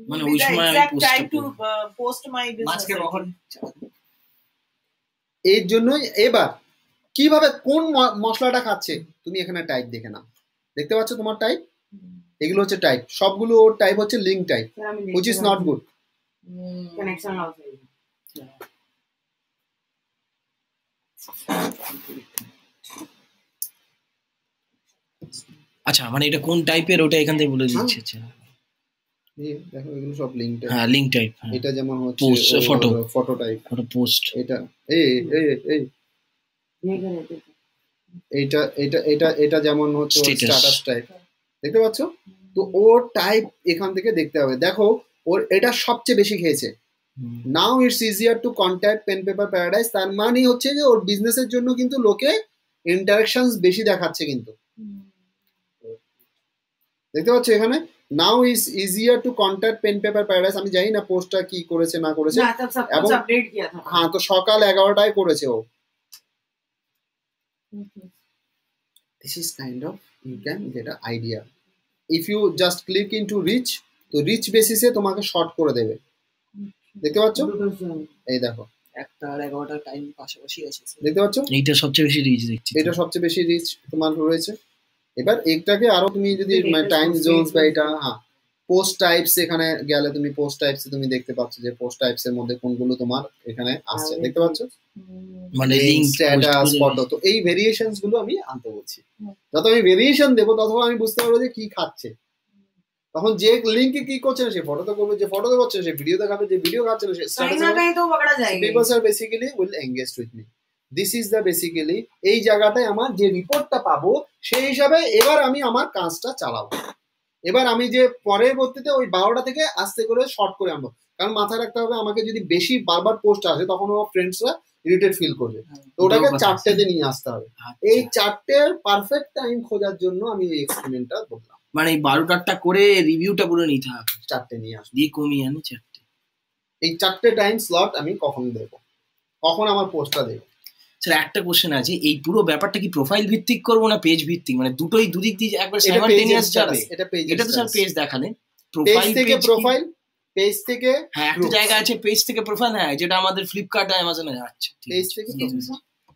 Speaker 1: মানে
Speaker 4: will
Speaker 1: ওই
Speaker 4: be the
Speaker 1: সময় আমি
Speaker 4: exact
Speaker 1: post
Speaker 4: time to
Speaker 1: করবো।
Speaker 4: post my business
Speaker 5: মাঝকে কখন
Speaker 3: এর জন্যই এবার কিভাবে কোন মশলাটা খাচ্ছে তুমি এখানে টাইপ দেখে নাও দেখতে পাচ্ছ তোমার টাইপ এগুলো হচ্ছে টাইপ সবগুলো ওর টাইপ হচ্ছে link type which is not good
Speaker 2: connection loss है
Speaker 1: আচ্ছা মানে এটা কোন টাইপের ওটা এখান থেকে বলে দিচ্ছে আচ্ছা
Speaker 3: এই দেখো এগুলো সব লিঙ্ক টাইপ
Speaker 1: হ্যাঁ লিংক টাইপ
Speaker 3: এটা যেমন হচ্ছে
Speaker 1: Post, photo.
Speaker 3: ফটো টাইপ
Speaker 1: ওটা পোস্ট
Speaker 3: এটা এই এই এই
Speaker 2: ये करे थे
Speaker 3: এইটা এটা এটা এটা যেমন হচ্ছে
Speaker 1: Status.
Speaker 3: স্ট্যাটাস টাইপ দেখতে পাচ্ছ তো ওর টাইপ এখান থেকে দেখতে হবে দেখো ওর এটা সবচেয়ে বেশি খেয়েছে now it's easier to contact pen paper paradise তার মানে হচ্ছে যে ওর বিজনেসের জন্য কিন্তু লোকে ইন্টারাকশনস বেশি দেখাচ্ছে কিন্তু দেখতে পাচ্ছ এখানে now is easier to contact pen paper paradise আমি জানি না পোস্টটা কি করেছে না করেছে এবং হ্যাঁ তো সকাল 11টায় করেছে ও this is kind of you can get a idea if you just click into reach তো রিচ বেসিসে তোমাকে শর্ট করে দেবে দেখতে পাচ্ছ এই দেখো
Speaker 5: 1টা আর 11টার টাইম পাশাপাশি আছে
Speaker 3: দেখতে পাচ্ছ
Speaker 1: এইটা সবচেয়ে বেশি রিচ দেখছি
Speaker 3: এটা সবচেয়ে বেশি রিচ তোমার রয়েছে এবার একটাকে আরো তুমি যদি টাইম জোনস বা এটা হ্যাঁ পোস্ট টাইপস এখানে গেলে তুমি পোস্ট টাইপসে তুমি দেখতে পাচ্ছ যে পোস্ট টাইপস এর মধ্যে কোনগুলো তোমার এখানে আসছে দেখতে পাচ্ছ
Speaker 1: মানে লিংক
Speaker 3: স্ট্যাটাস ফটো তো এই ভেরিয়েশনস গুলো আমি আনতে বলছি যত আমি ভেরিয়েশন দেবো তত আমি বুঝতে পারবো যে কি খাচ্ছে তখন যে লিংকে কি করছে না সে ফটোতে করবে যে ফটোতে করছে সে ভিডিও দেখাবে যে ভিডিও খাচ্ছে না সে পিপলস আর basically will engage with me this is the basically এই জায়গাটায় আমার যে রিপোর্টটা পাবো সেই হিসাবে এবার আমি আমার কাজটা চালাবো এবার আমি যে পরবর্তীতে ওই 12টা থেকে আস্তে করে শর্ট করে আনবো কারণ মাথায় রাখতে হবে আমাকে যদি বেশি বারবার পোস্ট আসে তখন আমার ফ্রেন্ডসরা ইরিটেট ফিল করবে তো ওটাকে 4টেতে নিয়ে আসতে হবে এই 4টের পারফেক্ট টাইম খোঁজার জন্য আমি এই এক্সপেরিমেন্টটা বললাম
Speaker 1: মানে 12টা করে রিভিউটা পুরো নিতে হবে
Speaker 3: 4টে নিয়ে আসবো
Speaker 1: দিয়ে কমিয়ে আনি 4টে
Speaker 3: এই 4টে টাইম স্লট আমি কখন দেবো কখন আমার পোস্টটা দেবো
Speaker 1: স্যার একটা কোশ্চেন আছে এই পুরো ব্যাপারটা কি প্রোফাইল ভিত্তিক করবো না পেজ ভিত্তিক মানে দুটোই দুদিক দিয়ে একবার সাইমালটেনিয়াস যাবে এটা তো স্যার পেজ দেখালেন
Speaker 3: প্রোফাইল থেকে প্রোফাইল পেজ থেকে
Speaker 1: হ্যাঁ একটা জায়গা আছে পেজ থেকে প্রোফাইল হ্যাঁ যেটা আমাদের ফ্লিপকার্ট আর অ্যামাজনে আছে
Speaker 3: পেজ থেকে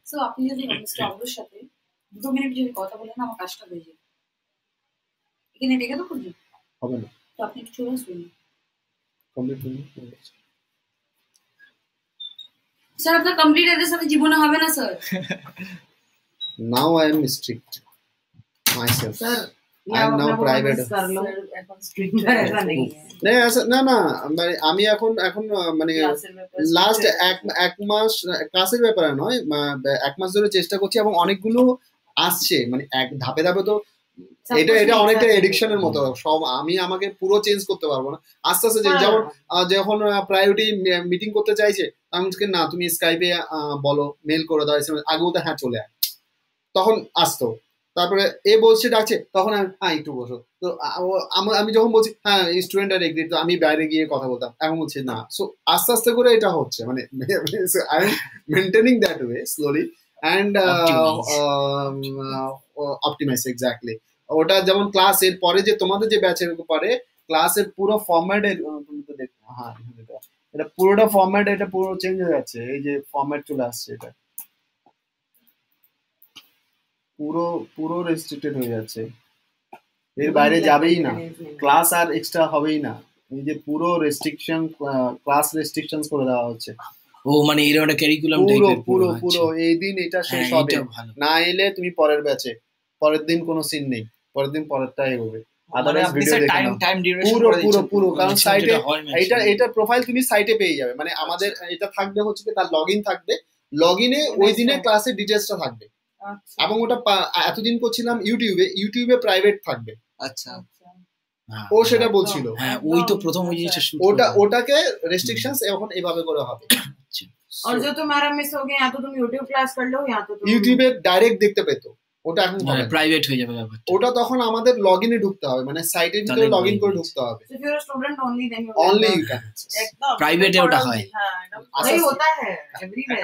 Speaker 7: সো আপনি যদি মিস্টার আব্দুর সাথে 2 মিনিট যদি কথা বলেন আমার কাজটা হয়ে যাবে এখানে ডেকে তো করবেন
Speaker 3: হবে না
Speaker 7: তো আপনি একটু চলে আসুন
Speaker 3: কমপ্লিট
Speaker 7: স্যার আপনার কমপ্লিট এর সাথে জীবনে হবে না sir
Speaker 3: now I am strict myself sir I am now private
Speaker 2: এখন স্ট্রিক্ট ऐसा नहीं है
Speaker 3: না না মানে আমি এখন মানে লাস্ট এক মাস ক্লাসের ব্যাপারে নয় 1 মাস ধরে চেষ্টা করছি এবং অনেকগুলো আসছে মানে এক ধাপে ধাপে তো এটা অনেকটা এডিকশনের মতো সব আমি আমাকে পুরো চেঞ্জ করতে পারবো না আস্তে আস্তে যেমন যখন প্রায়োরিটি মিটিং করতে চাইছে আমি না তুমি স্কাইপে বলো মেল করে দাও আগে বলতে হ্যাঁ চলে আয় তখন আসতো তারপরে এ বলছে ডাকছে তখন হ্যাঁ একটু বসো তো আমি যখন বলছি হ্যাঁ স্টুডেন্ট আর এগ্রি তো আমি বাইরে গিয়ে কথা বলতাম এখন বলছি না সো আস্তে আস্তে করে এটা হচ্ছে মানে I am maintaining that way slowly and optimize exactly ওটা যেমন ক্লাসের পরে যে তোমাদের যে ব্যাচের পরে ক্লাসের পুরো ফরম্যাটের হ্যাঁ এটা পুরোটা ফরম্যাট এটা পুরো চেঞ্জ হয়ে যাচ্ছে এই যে ফরম্যাট চলে আসছে এটা পুরো রেস্ট্রিক্টেড হয়ে যাচ্ছে এর বাইরে যাবেই না ক্লাস আর এক্সট্রা হবেই না এই যে পুরো রেস্ট্রিকশন ক্লাস রেস্ট্রিকশনস করে দেওয়া হচ্ছে
Speaker 1: ও মানে এর একটা ক্যারিকুলাম টাইপের
Speaker 3: পুরো এই দিন এটা শেষ হবে না এলে তুমি পরের ব্যাচে পরের দিন কোনো সিন নেই পরের দিন পরেরটাই হবে আদারওয়াইজ ভিডিও দেখে নাও পুরো কারণ সাইটে এটা প্রোফাইল তুমি সাইটে পেয়ে যাবে মানে আমাদের এটা থাকবে হচ্ছে তার লগইন থাকবে লগইনে ওই দিনের ক্লাসের ডিটেইলসটা থাকবে এবং ওটা এতদিন করছিলাম ইউটিউবে প্রাইভেট থাকবে
Speaker 5: আচ্ছা
Speaker 3: ও সেটা বলছিল
Speaker 1: হ্যাঁ ওই তো প্রথম ওই জিনিসটা শুট
Speaker 3: ওটাকে রেস্ট্রিকশনস এখন এইভাবে করে হবে
Speaker 2: और जो तुम्हारा मिस हो गया या तो तुम YouTube क्लास कर लो या तो तुम
Speaker 3: ইউটিউবে ডাইরেক্ট দেখতে পেতো ওটা এখন হবে
Speaker 1: প্রাইভেট হয়ে যাবে ব্যাপারটা
Speaker 3: ওটা তখন আমাদের লগইনে ঢুকতে হবে মানে সাইটের ভিতরে লগইন করে ঢুকতে হবে
Speaker 2: if you're a student only then you
Speaker 3: only you can
Speaker 4: একদম
Speaker 1: প্রাইভেটে ওটা হয়
Speaker 4: হ্যাঁ
Speaker 2: वही होता है everywhere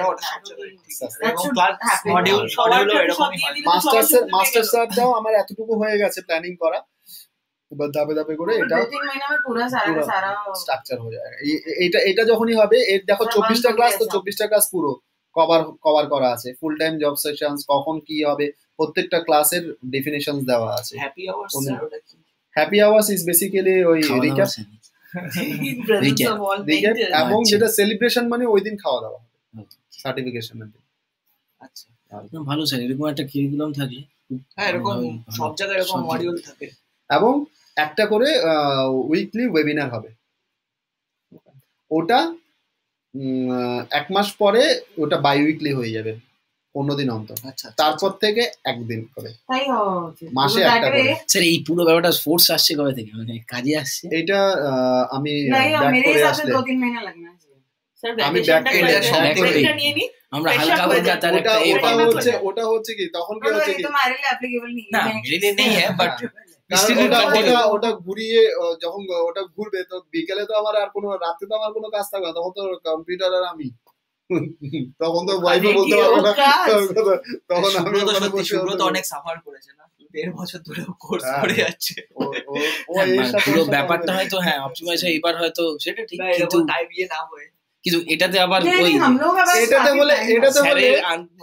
Speaker 2: that should happen
Speaker 5: module এরকমই
Speaker 3: মাস্টার স্যারটাও আমার এতটুকু হয়ে গেছে প্ল্যানিং করা এবার ধাপে ধাপে করে এটা
Speaker 2: 2-3 মहीने में पूरा सारा
Speaker 3: স্ট্রাকচার হয়ে যায় এটা যখনই হবে এর দেখো 24টা ক্লাস তো 24টা ক্লাস পুরো কভার করা আছে ফুল টাইম জব সেশনস কখন কি হবে প্রত্যেকটা ক্লাসের ডেফিনিশনস দেওয়া আছে হ্যাপি আওয়ার্স ইজ বেসিক্যালি ওই রিক্যাপ এবং যেটা সেলিব্রেশন মানে ওই দিন খাওয়া দাওয়া হবে সার্টিফিকেশনের দিন
Speaker 5: আচ্ছা
Speaker 1: ভালো স্যার এরকম একটা কারিকুলাম থাকলে
Speaker 5: হ্যাঁ এরকম সব জায়গায় এরকম মডিউল থাকে
Speaker 3: এবং একটা করে উইকলি ওয়েবিনার হবে ওটা 1 মাস পরে ওটা বাই উইকলি হয়ে যাবে 15 দিন অন্তর
Speaker 5: আচ্ছা
Speaker 3: তারপর থেকে একদিন করে
Speaker 2: তাই
Speaker 3: মাসে একটা করে
Speaker 1: স্যার এই পুরো ব্যাপারটা ফোর্স আসছে কবে থেকে মানে কাজে আসছে
Speaker 3: এটা আমি
Speaker 2: नहीं
Speaker 3: ব্যাক
Speaker 2: मेरे
Speaker 3: করে
Speaker 2: हिसाब से
Speaker 3: আসলে
Speaker 2: 2-3 महीना लगना है
Speaker 4: স্যার
Speaker 3: আমি
Speaker 4: ব্যাক করে নিয়ে নি
Speaker 1: আমরা হালকা হালকা তার একটা
Speaker 3: ওটা হচ্ছে কি তখন কি হচ্ছে কি
Speaker 2: तुम्हारे लिए एप्लीकेबल नहीं
Speaker 1: না
Speaker 2: है
Speaker 1: মেরে নেই বাট
Speaker 3: ওটা ঘুরিয়ে যখন ওটা ঘুরবে তো বিকেলে তো আমার আর কোনো রাতে তো আমার কোনো কাজ থাকবে না, তখন তো কম্পিউটার আর আমি তখন তো ওয়াইফে বলতে পারবো না, তখন আমি ওখানে বসে
Speaker 5: সুব্রত অনেক সাফার করেছে না 1.5 বছর ধরে কোর্স করে যাচ্ছে
Speaker 1: পুরো ব্যাপারটা হয়তো হ্যাঁ অপটিমাইজ হয় এবার হয়তো সেটা ঠিক কিন্তু
Speaker 5: টাইম ইয়ে না হয়
Speaker 1: কিন্তু এটাতে আবার ওই
Speaker 2: हम लोग
Speaker 3: এটাতে বলে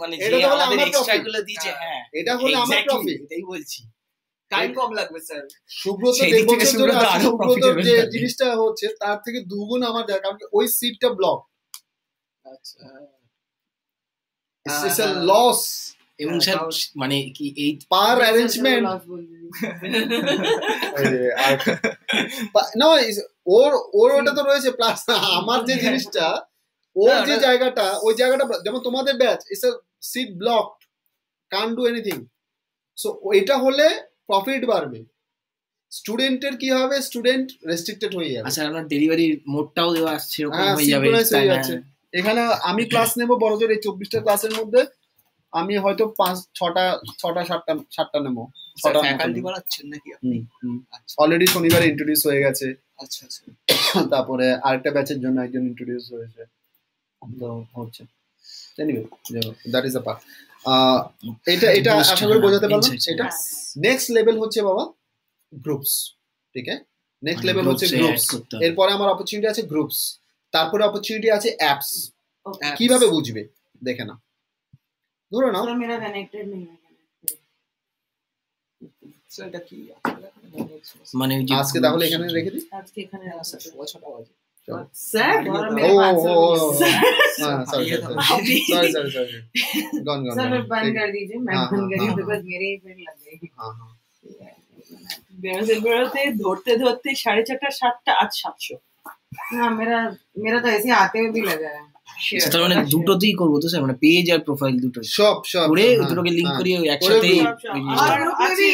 Speaker 1: মানে যে আমাদের এক্সট্রা গুলো দিয়েছে হ্যাঁ
Speaker 3: এটা হলে আমার প্রফিট,
Speaker 1: এটাই বলছি
Speaker 5: টাইম কম লাগবে স্যার।
Speaker 3: সুব্রত সুব্রতর যে জিনিসটা হচ্ছে তার থেকে দুগুণ আমার দেয়, কারণ ওই সিটটা ব্লক।
Speaker 5: আচ্ছা
Speaker 3: ইটস আ লস।
Speaker 1: এবং স্যার মানে কি এই
Speaker 3: পার অ্যারেঞ্জমেন্ট না ওর ওটা তো রয়েছে, প্লাস আমার যে জিনিসটা ওর যে জায়গাটা ওই জায়গাটা যেমন তোমাদের batch it's a seat blocked, can't do anything. So এটা হলে প্রফিট বাড়বে, স্টুডেন্টের কি হবে, স্টুডেন্ট রেস্ট্রিক্টেড হয়ে যাবে।
Speaker 1: আচ্ছা আপনার ডেলিভারি মোডটাও দেওয়া আসছে এরকম হয়ে যাবে।
Speaker 3: এখানে আমি ক্লাস নেব বড়দের এই 24টা ক্লাসের মধ্যে আমি হয়তো 5-6-7টা নেব।
Speaker 5: ফ্যাকাল্টি বাড়াচ্ছেন নাকি আপনি?
Speaker 3: অলরেডি শনিবারে ইন্ট্রোডিউস হয়ে গেছে।
Speaker 5: আচ্ছা আচ্ছা।
Speaker 3: তারপরে আরেকটা ব্যাচের জন্য একজন ইন্ট্রোডিউস হয়েছে, তো হচ্ছে anyway that is a part. এটা আশা করি বোঝাতে পারলাম। এটা নেক্সট লেভেল হচ্ছে বাবা গ্রুপস, ঠিক আছে? নেক্সট লেভেল হচ্ছে গ্রুপস। এরপরে আমার অপরচুনিটি আছে গ্রুপস, তারপরে অপরচুনিটি আছে অ্যাপস। কিভাবে বুঝবে দেখে না, ধরো না
Speaker 2: मेरा कनेक्टेड नहीं है।
Speaker 5: স্যার এটা কি
Speaker 1: মানে
Speaker 3: আজকে তাহলে এখানে রেখে দিই,
Speaker 2: আজকে এখানে
Speaker 5: স্যার 6টা বাজে
Speaker 2: স্যার मेरे 500
Speaker 3: सॉरी गन
Speaker 2: सर बंद कर दीजिए, मैं बंद कर दूं बिकॉज़ मेरे ही फिर लग गई।
Speaker 3: हां हां
Speaker 4: बेरोते धरते 4:30 7টা আজ 700।
Speaker 2: हाँ मेरा तो ऐसे आते हुए भी लगा है।
Speaker 1: তার মানে দুটোতেই করবো তো স্যার, মানে পেজ আর প্রোফাইল দুটো
Speaker 3: সব
Speaker 1: করে দুটোকে লিংক করিয়ে একসাথে।
Speaker 2: और ग्रुप में भी